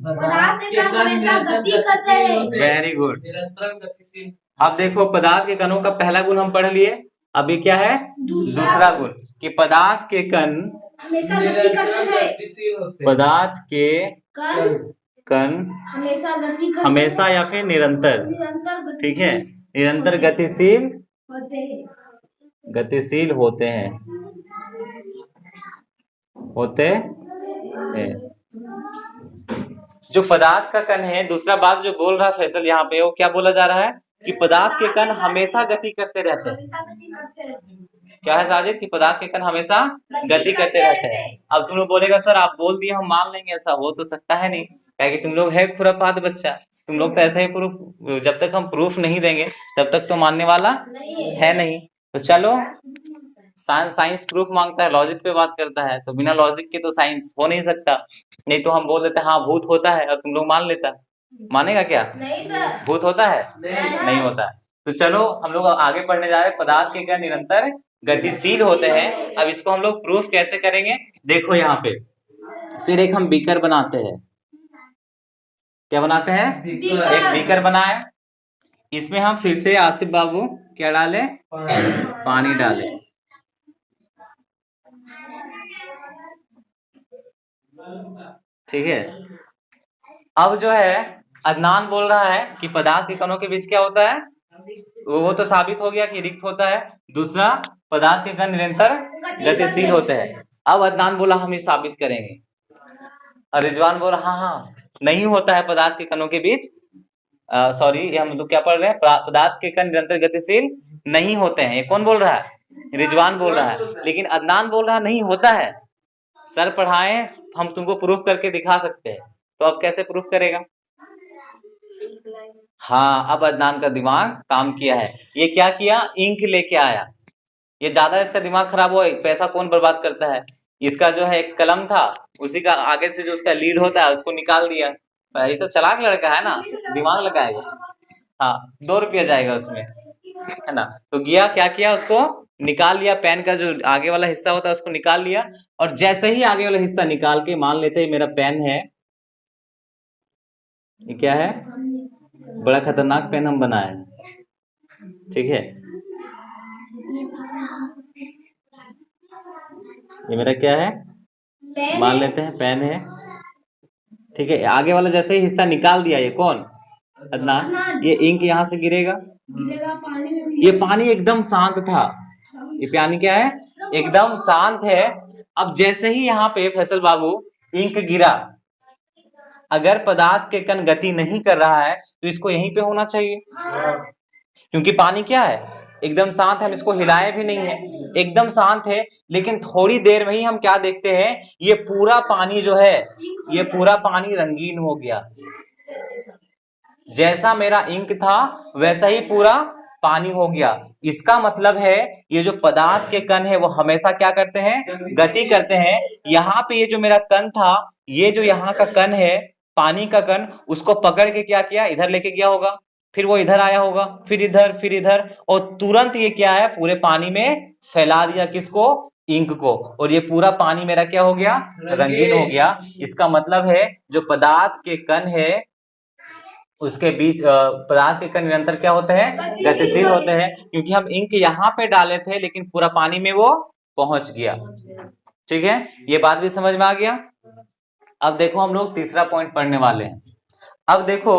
पदार्थ के कण हमेशा गति करते हैं। Very good. निरंतर गतिशील। अब देखो, पदार्थ के कणों का पहला गुण हम पढ़ लिए, अभी क्या है? दूसरा गुण, कि पदार्थ के कण हमेशा गति करते हैं। पदार्थ के कण हमेशा गति करते हमेशा या फिर निरंतर, ठीक है, निरंतर गतिशील होते हैं जो पदार्थ का कण है। दूसरा बात जो बोल रहा है फैसल यहाँ पे, वो क्या बोला जा रहा है? कि पदार्थ के कण हमेशा गति करते रहते हैं। क्या है साजिद? कि पदार्थ के कण हमेशा गति करते रहते हैं। अब तुम लोग बोलेगा सर आप बोल दिए हम मान लेंगे, ऐसा हो तो सकता है नहीं, क्या कि तुम लोग है खुरापात बच्चा, तुम लोग तो ऐसे ही प्रूफ, जब तक हम प्रूफ नहीं देंगे तब तक तो मानने वाला है नहीं। तो चलो, साइंस प्रूफ मांगता है, लॉजिक पे बात करता है, तो बिना लॉजिक के तो साइंस हो नहीं सकता। नहीं तो हम बोल देते हाँ भूत होता है और तुम लोग मान लेता। मानेगा क्या? नहीं सर। भूत होता है? नहीं होता। तो चलो हम लोग आगे पढ़ने जा रहे हैं। पदार्थ के कण निरंतर गतिशील होते हैं। अब इसको हम लोग प्रूफ कैसे करेंगे? देखो यहाँ पे, फिर एक हम बीकर बनाते हैं। क्या बनाते हैं? एक बीकर बनाए, इसमें हम फिर से आसिफ बाबू क्या डाले? पानी डाले। ठीक है, अब जो है अदनान बोल रहा है कि पदार्थ के कणों के बीच क्या होता है? वो तो साबित हो गया कि रिक्त होता है। दूसरा, पदार्थ के कण निरंतर गतिशील होते हैं। अब अदनान बोला हम ये साबित करेंगे, और रिजवान बोला हाँ नहीं होता है पदार्थ के कणों के बीच, सॉरी हम लोग क्या पढ़ रहे हैं? पदार्थ के कण निरंतर गतिशील नहीं होते हैं। ये कौन बोल रहा है? रिजवान बोल रहा है। लेकिन अदनान बोल रहा नहीं होता है। सर पढ़ाए, हम तुमको प्रूफ करके दिखा सकते हैं। तो अब कैसे प्रूफ करेगा? हाँ, अब अदनान का दिमाग काम किया है। ये क्या किया? इंक लेके आया। ये ज्यादा इसका दिमाग खराब हुआ, पैसा कौन बर्बाद करता है? इसका जो है एक कलम था, उसी का आगे से जो उसका लीड होता है उसको निकाल दिया। ये तो चालाक लड़का है ना, दिमाग लगाएगा। हाँ, 2 रुपया जाएगा उसमें, है ना। तो गया क्या किया, उसको निकाल लिया, पेन का जो आगे वाला हिस्सा होता है उसको निकाल लिया। और जैसे ही आगे वाला हिस्सा निकाल के, मान लेते हैं मेरा पेन है, ये क्या है? बड़ा खतरनाक पेन हम बनाए, ठीक है। ये मेरा क्या है? मान लेते हैं पेन है, ठीक है। आगे वाला जैसे ही हिस्सा निकाल दिया, ये कौन? अदनान। ये इंक यहाँ से गिरेगा, ये पानी एकदम शांत था। ये पानी क्या है? एकदम शांत है। अब जैसे ही यहाँ पे फैसल बाबू इंक गिरा, अगर पदार्थ के कण गति नहीं कर रहा है तो इसको यहीं पे होना चाहिए, क्योंकि पानी क्या है? एकदम शांत है। हम इसको हिलाए भी नहीं है, एकदम शांत है। लेकिन थोड़ी देर में ही हम क्या देखते हैं? ये पूरा पानी जो है, ये पूरा पानी रंगीन हो गया। जैसा मेरा इंक था वैसा ही पूरा पानी हो गया। इसका मतलब है ये जो पदार्थ के कण है वो हमेशा क्या करते हैं? गति करते हैं। यहाँ पे ये जो मेरा कण था, ये जो यहाँ का कण है, पानी का कण, उसको पकड़ के क्या किया? इधर लेके गया होगा, फिर वो इधर आया होगा, फिर इधर, और तुरंत ये क्या है? पूरे पानी में फैला दिया। किसको? इंक को। और ये पूरा पानी मेरा क्या हो गया? रंगीन हो गया। इसका मतलब है जो पदार्थ के कण है उसके बीच पदार्थ के कण निरंतर क्या होते हैं? गतिशील होते हैं। क्योंकि हम इंक यहाँ पे डाले थे लेकिन पूरा पानी में वो पहुंच गया। ठीक है, ये बात भी समझ में आ गया। अब देखो हम लोग तीसरा पॉइंट पढ़ने वाले हैं। अब देखो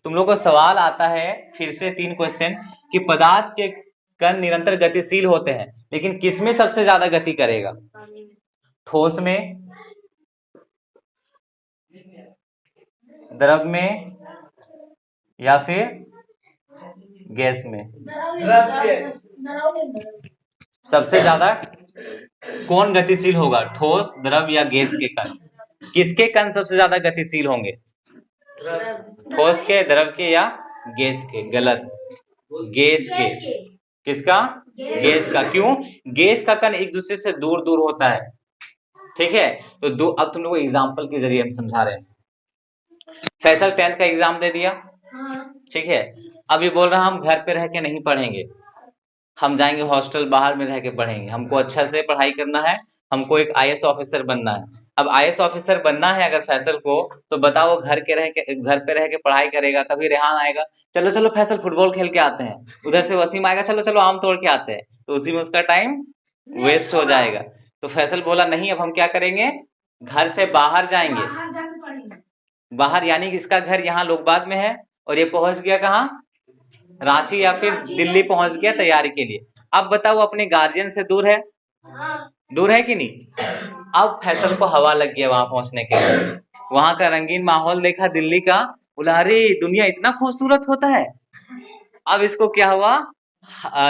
तुम लोग को सवाल आता है, फिर से 3 क्वेश्चन, कि पदार्थ के कण निरंतर गतिशील होते हैं लेकिन किसमें सबसे ज्यादा गति करेगा? ठोस में, द्रव में, या फिर गैस में? सबसे ज्यादा कौन गतिशील होगा? ठोस, द्रव या गैस के कण? किसके कण सबसे ज्यादा गतिशील होंगे? ठोस के, द्रव के या गैस के? गलत, गैस के। किसका? गैस का। क्यों? गैस का कण एक दूसरे से दूर दूर होता है, ठीक है। तो अब तुम लोग को एग्जाम्पल के जरिए हम समझा रहे हैं। फैसल 10th का एग्जाम दे दिया, ठीक है। अब ये बोल रहा हम घर पे रह के नहीं पढ़ेंगे, हम जाएंगे हॉस्टल, बाहर में रह के पढ़ेंगे। हमको अच्छा से पढ़ाई करना है, हमको एक IAS ऑफिसर बनना है। अब IAS ऑफिसर बनना है अगर फैसल को, तो बताओ घर पे रह के पढ़ाई करेगा। कभी रेहान आएगा, चलो चलो फैसल फुटबॉल खेल के आते हैं, उधर से वसीम आएगा, चलो चलो आम तोड़ के आते हैं, तो उसी में उसका टाइम वेस्ट हो जाएगा। तो फैसल बोला नहीं, अब हम क्या करेंगे? घर से बाहर जाएंगे। बाहर यानी कि इसका घर यहाँ लोकबाग में है और ये पहुंच गया कहाँ? रांची या फिर दिल्ली पहुंच गया तैयारी के लिए। अब बताओ अपने गार्जियन से दूर है? दूर है कि नहीं? अब फैसल को हवा लग गया वहां पहुंचने के लिए, वहां का रंगीन माहौल देखा दिल्ली का, बोला अरे दुनिया इतना खूबसूरत होता है। अब इसको क्या हुआ?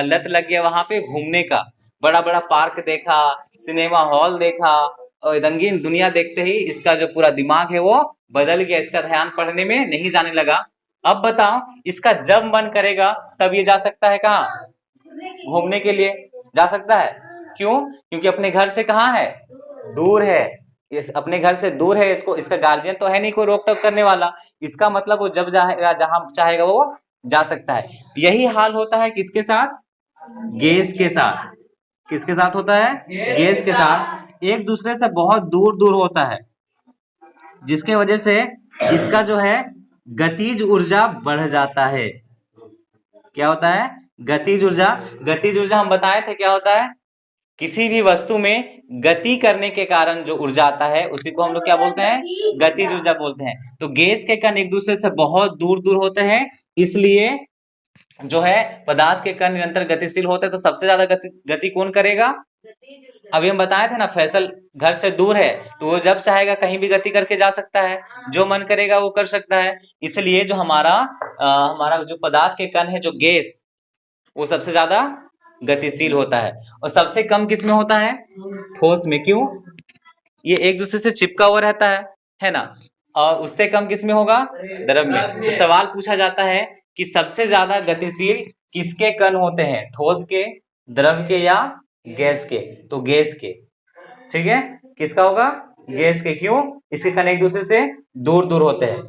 लत लग गया वहां पे घूमने का। बड़ा बड़ा पार्क देखा, सिनेमा हॉल देखा, और रंगीन दुनिया देखते ही इसका जो पूरा दिमाग है वो बदल गया। इसका ध्यान पढ़ने में नहीं जाने लगा। अब बताओ इसका जब मन करेगा तब ये जा सकता है कहाँ? घूमने के लिए जा सकता है। क्यों? क्योंकि अपने घर से कहाँ है? दूर है। इस अपने घर से दूर है, इसका गार्जियन तो है नहीं कोई रोक टोक करने वाला। इसका मतलब वो जब जाएगा, जहां चाहेगा वो जा सकता है। यही हाल होता है किसके साथ? गैस के साथ। किसके साथ होता है? गैस के साथ। एक दूसरे से बहुत दूर दूर होता है, जिसके वजह से इसका जो है गतिज ऊर्जा बढ़ जाता है। क्या होता है? गतिज ऊर्जा। गतिज ऊर्जा हम बताए थे क्या होता है? किसी भी वस्तु में गति करने के कारण जो ऊर्जा आता है उसी को हम लोग क्या बोलते हैं? गतिज ऊर्जा बोलते हैं। तो गैस के कण एक दूसरे से बहुत दूर दूर होते हैं, इसलिए जो है पदार्थ के कण निरंतर गतिशील होते हैं। तो सबसे ज्यादा गति कौन करेगा? अभी हम बताए थे ना, फैसल घर से दूर है तो वो जब चाहेगा कहीं भी गति करके जा सकता है, जो मन करेगा वो कर सकता है। इसलिए जो हमारा जो पदार्थ के कण है, जो गैस, वो सबसे ज्यादा गतिशील होता है। और सबसे कम किस में होता है? ठोस में। क्यों? ये एक दूसरे से चिपका हुआ रहता है ना। और उससे कम किस में होगा? द्रव में। तो सवाल पूछा जाता है कि सबसे ज्यादा गतिशील किसके कण होते हैं? ठोस के, द्रव के या गैस के? तो गैस के। ठीक है, किसका होगा? गैस के। क्यों? इसके कण एक दूसरे से दूर दूर होते हैं।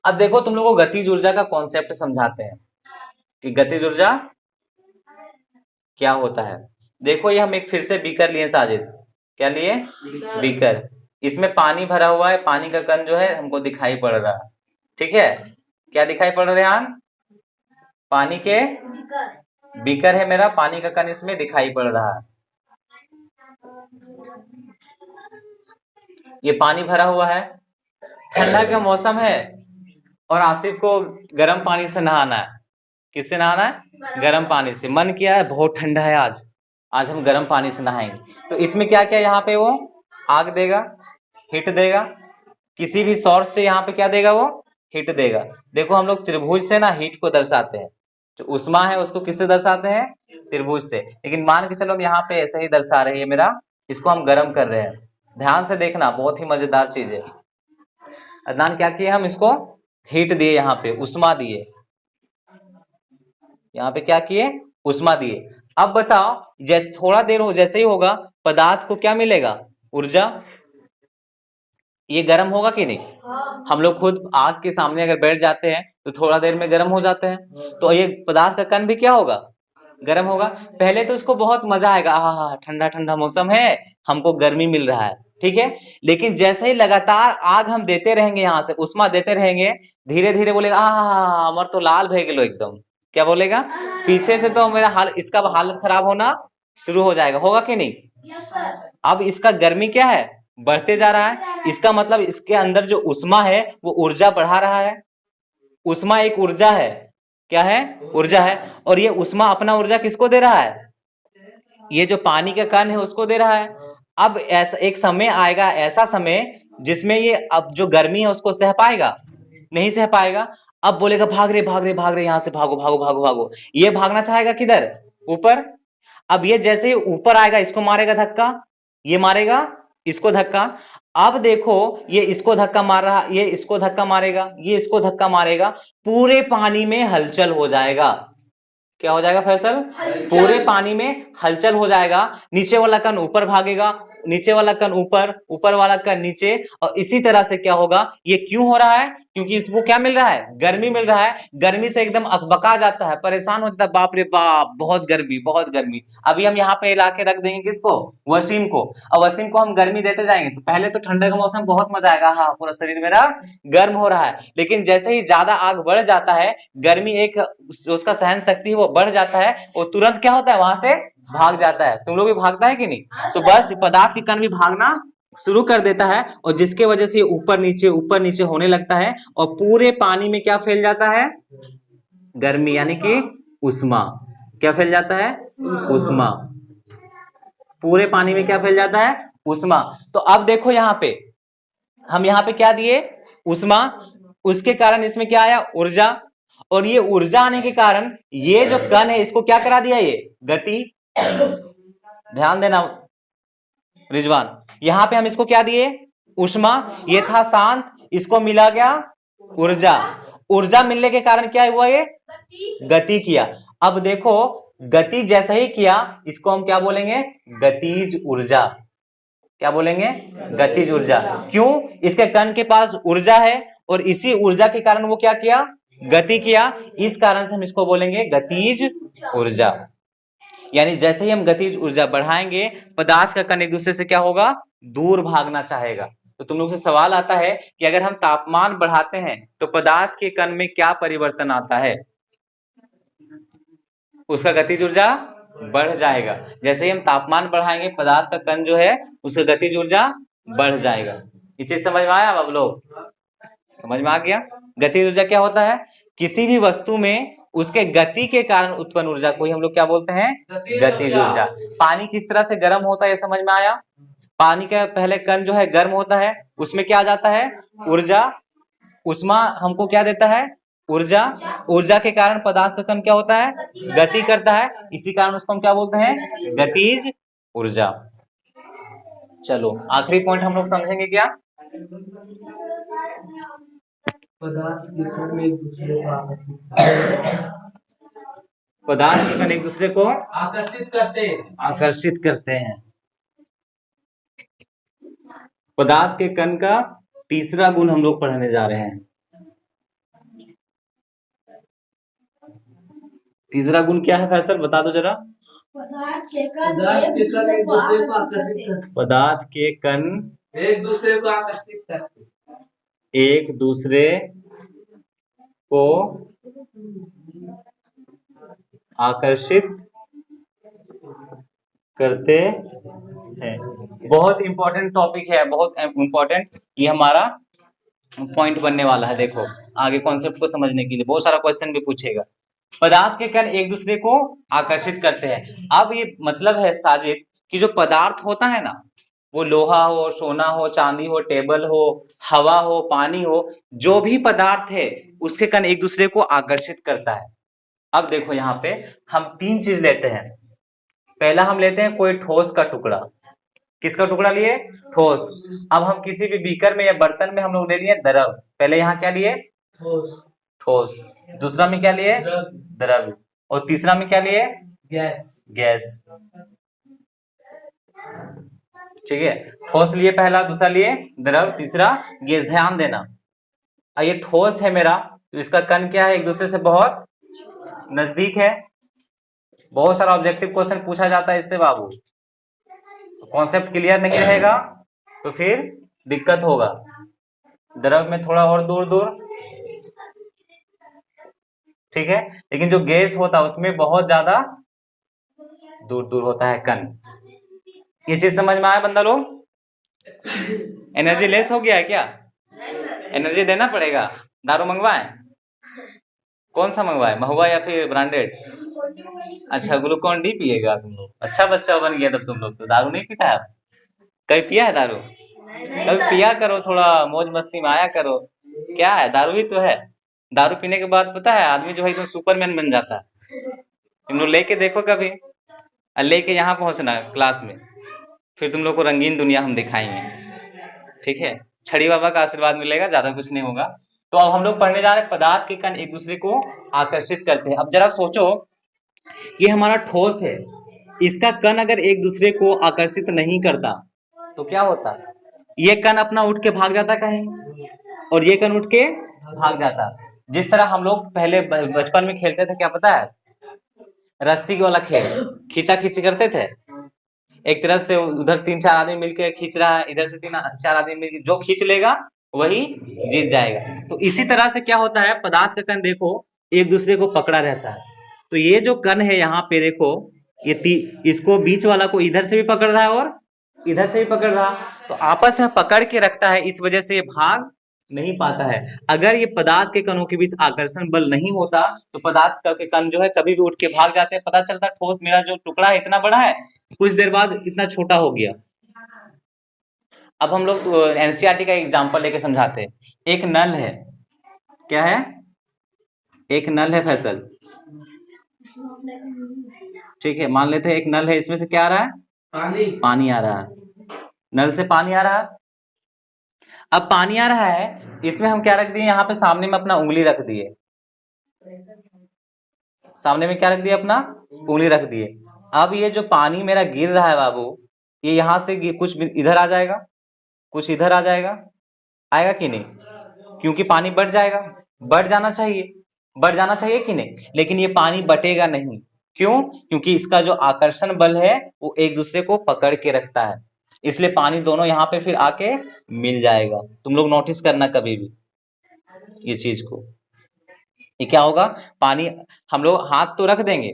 अब देखो तुम लोगों को गतिज ऊर्जा का कॉन्सेप्ट समझाते हैं कि गतिज ऊर्जा क्या होता है। देखो ये हम एक फिर से बीकर लिए साजिद। क्या लिए? बीकर। इसमें पानी भरा हुआ है, पानी का कण जो है हमको दिखाई पड़ रहा है। ठीक है, क्या दिखाई पड़ रहे हैं? पानी के बीकर है मेरा, पानी का कण इसमें दिखाई पड़ रहा है। ये पानी भरा हुआ है, ठंडा का मौसम है और आसिफ को गर्म पानी से नहाना है। किससे नहाना है? गर्म पानी से। मन किया है बहुत ठंडा है आज हम गर्म पानी से नहाएंगे। तो इसमें क्या क्या यहाँ पे वो आग देगा, हीट देगा। किसी भी सोर्स से यहाँ पे क्या देगा? वो हीट देगा। देखो हम लोग त्रिभुज से ना हीट को दर्शाते हैं। जो उष्मा है उसको किससे दर्शाते हैं? त्रिभुज से। लेकिन मान के चलो हम यहाँ पे ऐसे ही दर्शा रहे हैं, मेरा इसको हम गर्म कर रहे हैं। ध्यान से देखना, बहुत ही मजेदार चीज है। अदनान क्या किए? हम इसको हीट दिए, यहाँ पे उष्मा दिए। यहाँ पे क्या किए? उष्मा दिए। अब बताओ, जैसे थोड़ा देर हो जैसे ही होगा पदार्थ को क्या मिलेगा? ऊर्जा। ये गर्म होगा कि नहीं? हम लोग खुद आग के सामने अगर बैठ जाते हैं तो थोड़ा देर में गर्म हो जाते हैं। तो ये पदार्थ का कण भी क्या होगा? गर्म होगा। पहले तो इसको बहुत मजा आएगा, आहा ठंडा ठंडा मौसम है, हमको गर्मी मिल रहा है। ठीक है, लेकिन जैसे ही लगातार आग हम देते रहेंगे, यहाँ से उष्मा देते रहेंगे, धीरे धीरे बोलेगा आहा हमार तो लाल भे गेलो एकदम। क्या बोलेगा? पीछे से तो मेरा इसका हालत खराब होना शुरू हो जाएगा। होगा कि नहीं? अब इसका गर्मी क्या है? बढ़ते जा रहा है। इसका मतलब इसके अंदर जो उष्मा है वो ऊर्जा बढ़ा रहा है। उष्मा एक ऊर्जा है। क्या है? ऊर्जा है। और ये उष्मा अपना ऊर्जा किसको दे रहा है? ये जो पानी का कण है उसको दे रहा है। अब ऐसा एक समय आएगा, ऐसा समय जिसमें ये अब जो गर्मी है उसको सह पाएगा? नहीं सह पाएगा। अब बोलेगा भाग रहे यहाँ से, भागो भागो भागो भागो। ये भागना चाहेगा किधर? ऊपर। अब ये जैसे ही ऊपर आएगा इसको मारेगा धक्का, ये मारेगा इसको धक्का। अब देखो ये इसको धक्का मार रहा, ये इसको धक्का मारेगा, ये इसको धक्का मारेगा, पूरे पानी में हलचल हो जाएगा। क्या हो जाएगा फैसल? पूरे पानी में हलचल हो जाएगा। नीचे वाला कण ऊपर भागेगा, नीचे वाला कण ऊपर, ऊपर वाला कण नीचे। और इसी तरह से क्या होगा? ये क्यों हो रहा है? क्योंकि इसको क्या मिल रहा है? गर्मी मिल रहा है। गर्मी से एकदम अकबका जाता है, परेशान हो जाता है, बाप रे बाप बहुत गर्मी बहुत गर्मी। अभी हम यहाँ पे ला के रख देंगे किसको? वसीम को। और वसीम को हम गर्मी देते जाएंगे तो पहले तो ठंडे का मौसम बहुत मजा आएगा, हाँ पूरा शरीर मेरा गर्म हो रहा है। लेकिन जैसे ही ज्यादा आग बढ़ जाता है, गर्मी एक उसका सहन शक्ति वो बढ़ जाता है, वो तुरंत क्या होता है? वहां से भाग जाता है। तुम लोग भी भागता है कि नहीं? तो बस पदार्थ के कण भी भागना शुरू कर देता है और जिसके वजह से ऊपर नीचे होने लगता है और पूरे पानी में क्या फैल जाता है? गर्मी, यानी कि उष्मा। क्या फैल जाता है? उष्मा। पूरे पानी में क्या फैल जाता है? उष्मा। तो अब देखो यहाँ पे हम यहाँ पे क्या दिए? उष्मा। उसके कारण इसमें क्या आया? ऊर्जा। और ये ऊर्जा आने के कारण ये जो कण है इसको क्या करा दिया? ये गति। ध्यान देना रिजवान, यहां पे हम इसको क्या दिए? उष्मा। ये था शांत, इसको मिला क्या? ऊर्जा। ऊर्जा मिलने के कारण क्या हुआ? ये गति किया। अब देखो गति जैसा ही किया, इसको हम क्या बोलेंगे? गतिज ऊर्जा। क्या बोलेंगे? गतिज ऊर्जा। क्यों? इसके कण के पास ऊर्जा है और इसी ऊर्जा के कारण वो क्या किया? गति किया। इस कारण से हम इसको बोलेंगे गतिज ऊर्जा। यानी जैसे ही हम गतिज ऊर्जा बढ़ाएंगे, पदार्थ का कण एक दूसरे से क्या होगा? दूर भागना चाहेगा। तो तुम लोग से सवाल आता है कि अगर हम तापमान बढ़ाते हैं तो पदार्थ के कण में क्या परिवर्तन आता है? उसका गतिज ऊर्जा बढ़ जाएगा। जैसे ही हम तापमान बढ़ाएंगे पदार्थ का कण जो है उसका गतिज ऊर्जा बढ़ जाएगा। ये चीज समझ में आया आप लोग? समझ में आ गया? गतिज ऊर्जा क्या होता है? किसी भी वस्तु में उसके गति के कारण उत्पन्न ऊर्जा को ही हम लोग क्या बोलते हैं? गतिज ऊर्जा। पानी किस तरह से गर्म होता है ये समझ में आया? पानी का पहले कण जो है गर्म होता है, उसमें क्या आ जाता है? ऊर्जा। उष्मा हमको क्या देता है? ऊर्जा। ऊर्जा के कारण पदार्थ का कण क्या होता है? गति करता है। इसी कारण उसको हम क्या बोलते हैं? गतिज ऊर्जा। चलो आखिरी पॉइंट हम लोग समझेंगे क्या? पदार्थ के कण एक दूसरे को पदार्थ के कण एक दूसरे को आकर्षित करते हैं। पदार्थ के कण का तीसरा गुण हम लोग पढ़ने जा रहे हैं। तीसरा गुण क्या है फैसल, बता दो जरा। पदार्थ के कण पदार्थ के कण एक दूसरे को आकर्षित करते। एक दूसरे को आकर्षित करते हैं। बहुत इंपॉर्टेंट टॉपिक है, बहुत इंपॉर्टेंट। ये हमारा पॉइंट बनने वाला है। देखो आगे कॉन्सेप्ट को समझने के लिए बहुत सारा क्वेश्चन भी पूछेगा। पदार्थ के कण एक दूसरे को आकर्षित करते हैं। अब ये मतलब है साजिद कि जो पदार्थ होता है ना, वो लोहा हो, सोना हो, चांदी हो, टेबल हो, हवा हो, पानी हो, जो भी पदार्थ है उसके कण एक दूसरे को आकर्षित करता है। अब देखो यहाँ पे हम तीन चीज लेते हैं। पहला हम लेते हैं कोई ठोस का टुकड़ा। किसका टुकड़ा लिए? ठोस। अब हम किसी भी बीकर में या बर्तन में हम लोग ले लिए द्रव। पहले यहाँ क्या लिए? ठोस। दूसरा में क्या लिए? द्रव। और तीसरा में क्या लिए? गैस। ठीक है, ठोस लिए पहला, दूसरा लिए द्रव, तीसरा गैस। ध्यान देना, ये ठोस है मेरा, तो इसका कण क्या है? एक दूसरे से बहुत नजदीक है। बहुत सारा ऑब्जेक्टिव क्वेश्चन पूछा जाता है इससे बाबू। कॉन्सेप्ट क्लियर नहीं रहेगा तो फिर दिक्कत होगा। द्रव में थोड़ा और दूर दूर, ठीक है, लेकिन जो गैस होता है उसमें बहुत ज्यादा दूर दूर होता है कण। ये चीज समझ में आया बंदा लोग? एनर्जी लेस हो गया है क्या? एनर्जी देना पड़ेगा। दारू मंगवाए? कौन सा मंगवाए, महुआ या फिर ब्रांडेड? अच्छा ग्लूकॉन डी पिएगा तुम लोग। अच्छा बच्चा बन गया तब तुम लोग। तो दारू नहीं पीता है आप? कभी पिया है दारू? कभी पिया करो, थोड़ा मौज मस्ती में आया करो। क्या है, दारू ही तो है। दारू पीने के बाद पता है आदमी जो है एकदम सुपरमैन बन जाता है। तुम लोग लेके देखो कभी, लेके यहाँ पहुंचना क्लास में, फिर तुम लोग को रंगीन दुनिया हम दिखाएंगे। ठीक है, छड़ी बाबा का आशीर्वाद मिलेगा, ज्यादा कुछ नहीं होगा। तो अब हम लोग पढ़ने जा रहे हैं पदार्थ के कण एक दूसरे को आकर्षित करते हैं। अब जरा सोचो, ये हमारा ठोस है, इसका कण अगर एक दूसरे को आकर्षित नहीं करता तो क्या होता? ये कण अपना उठ के भाग जाता कहीं, और ये कण उठ के भाग जाता। जिस तरह हम लोग पहले बचपन में खेलते थे, क्या पता है, रस्सी वाला खेल, खींचा खींची करते थे। एक तरफ से उधर 3-4 आदमी मिलकर खींच रहा है, इधर से 3-4 आदमी मिलकर, जो खींच लेगा वही जीत जाएगा। तो इसी तरह से क्या होता है, पदार्थ का कण देखो एक दूसरे को पकड़ा रहता है। तो ये जो कण है यहाँ पे देखो, ये इसको बीच वाला को इधर से भी पकड़ रहा है और इधर से भी पकड़ रहा, तो आपस में पकड़ के रखता है। इस वजह से ये भाग नहीं पाता है। अगर ये पदार्थ के कणों के बीच आकर्षण बल नहीं होता तो पदार्थ के कण जो है कभी भी उठ के भाग जाते हैं। पता चलता ठोस मेरा जो टुकड़ा है इतना बड़ा है, कुछ देर बाद इतना छोटा हो गया। अब हम लोग तो एनसीईआरटी का एग्जांपल लेके समझाते हैं। एक नल है, क्या है? एक नल है फैसल, ठीक है, मान लेते हैं एक नल है, इसमें से क्या आ रहा है? पानी आ रहा है। नल से पानी आ रहा है। अब पानी आ रहा है, इसमें हम क्या रख दिए? यहाँ पे सामने में अपना उंगली रख दिए। सामने में क्या रख दिया? अपना उंगली रख दिए। अब ये जो पानी मेरा गिर रहा है बाबू, ये यहाँ से कुछ इधर आ जाएगा, कुछ इधर आ जाएगा, आएगा कि नहीं? क्योंकि पानी बढ़ जाएगा, बढ़ जाना चाहिए, बढ़ जाना चाहिए कि नहीं? लेकिन ये पानी बटेगा नहीं। क्यों? क्योंकि इसका जो आकर्षण बल है वो एक दूसरे को पकड़ के रखता है। इसलिए पानी दोनों यहाँ पे फिर आके मिल जाएगा। तुम लोग नोटिस करना कभी भी ये चीज को। ये क्या होगा, पानी हम लोग हाथ तो रख देंगे,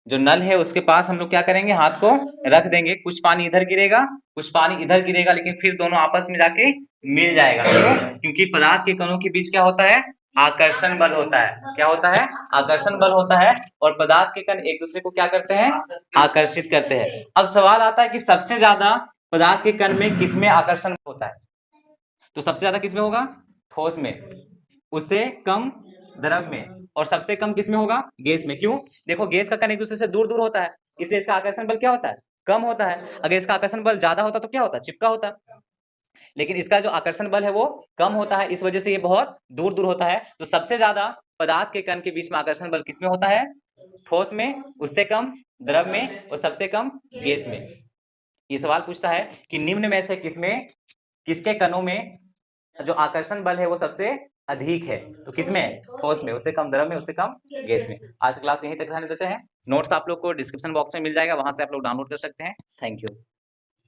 जो नल है उसके पास हम लोग क्या करेंगे, हाथ को रख देंगे, कुछ पानी इधर गिरेगा कुछ पानी इधर गिरेगा, लेकिन फिर दोनों आपस में जाके मिल जाएगा। क्यों? क्योंकि पदार्थ के कणों के बीच क्या होता है, आकर्षण बल होता है। क्या होता है, आकर्षण बल होता है, और पदार्थ के कण एक दूसरे को क्या करते हैं, आकर्षित करते हैं। अब सवाल आता है कि सबसे ज्यादा पदार्थ के कण में किसमें आकर्षण होता है, तो सबसे ज्यादा किसमें होगा, ठोस में, उससे कम द्रव में, और सबसे कम किसमें होगा, गैस में। क्यों? देखो गैस का कण एक दूसरे से दूर दूर होता है, इसलिए इसका आकर्षण बल क्या होता है, कम होता है। अगर इसका आकर्षण बल ज्यादा होता तो क्या होता, चिपका होता, लेकिन इसका जो आकर्षण बल है वो कम होता है, इस वजह से ये बहुत दूर दूर होता है। तो सबसे ज्यादा पदार्थ के कण के बीच में आकर्षण बल किसमें होता है, ठोस में, उससे कम द्रव में, और सबसे कम गैस में। ये सवाल पूछता है कि निम्न में से किसके कणों में जो आकर्षण बल है वो सबसे अधिक है, तो किसमें, ठोस में, उससे कम द्रव में, उससे कम गैस में। आज क्लास यहीं तक रहने देते हैं। नोट्स आप लोग को डिस्क्रिप्शन बॉक्स में मिल जाएगा, वहां से आप लोग डाउनलोड कर सकते हैं। Thank you.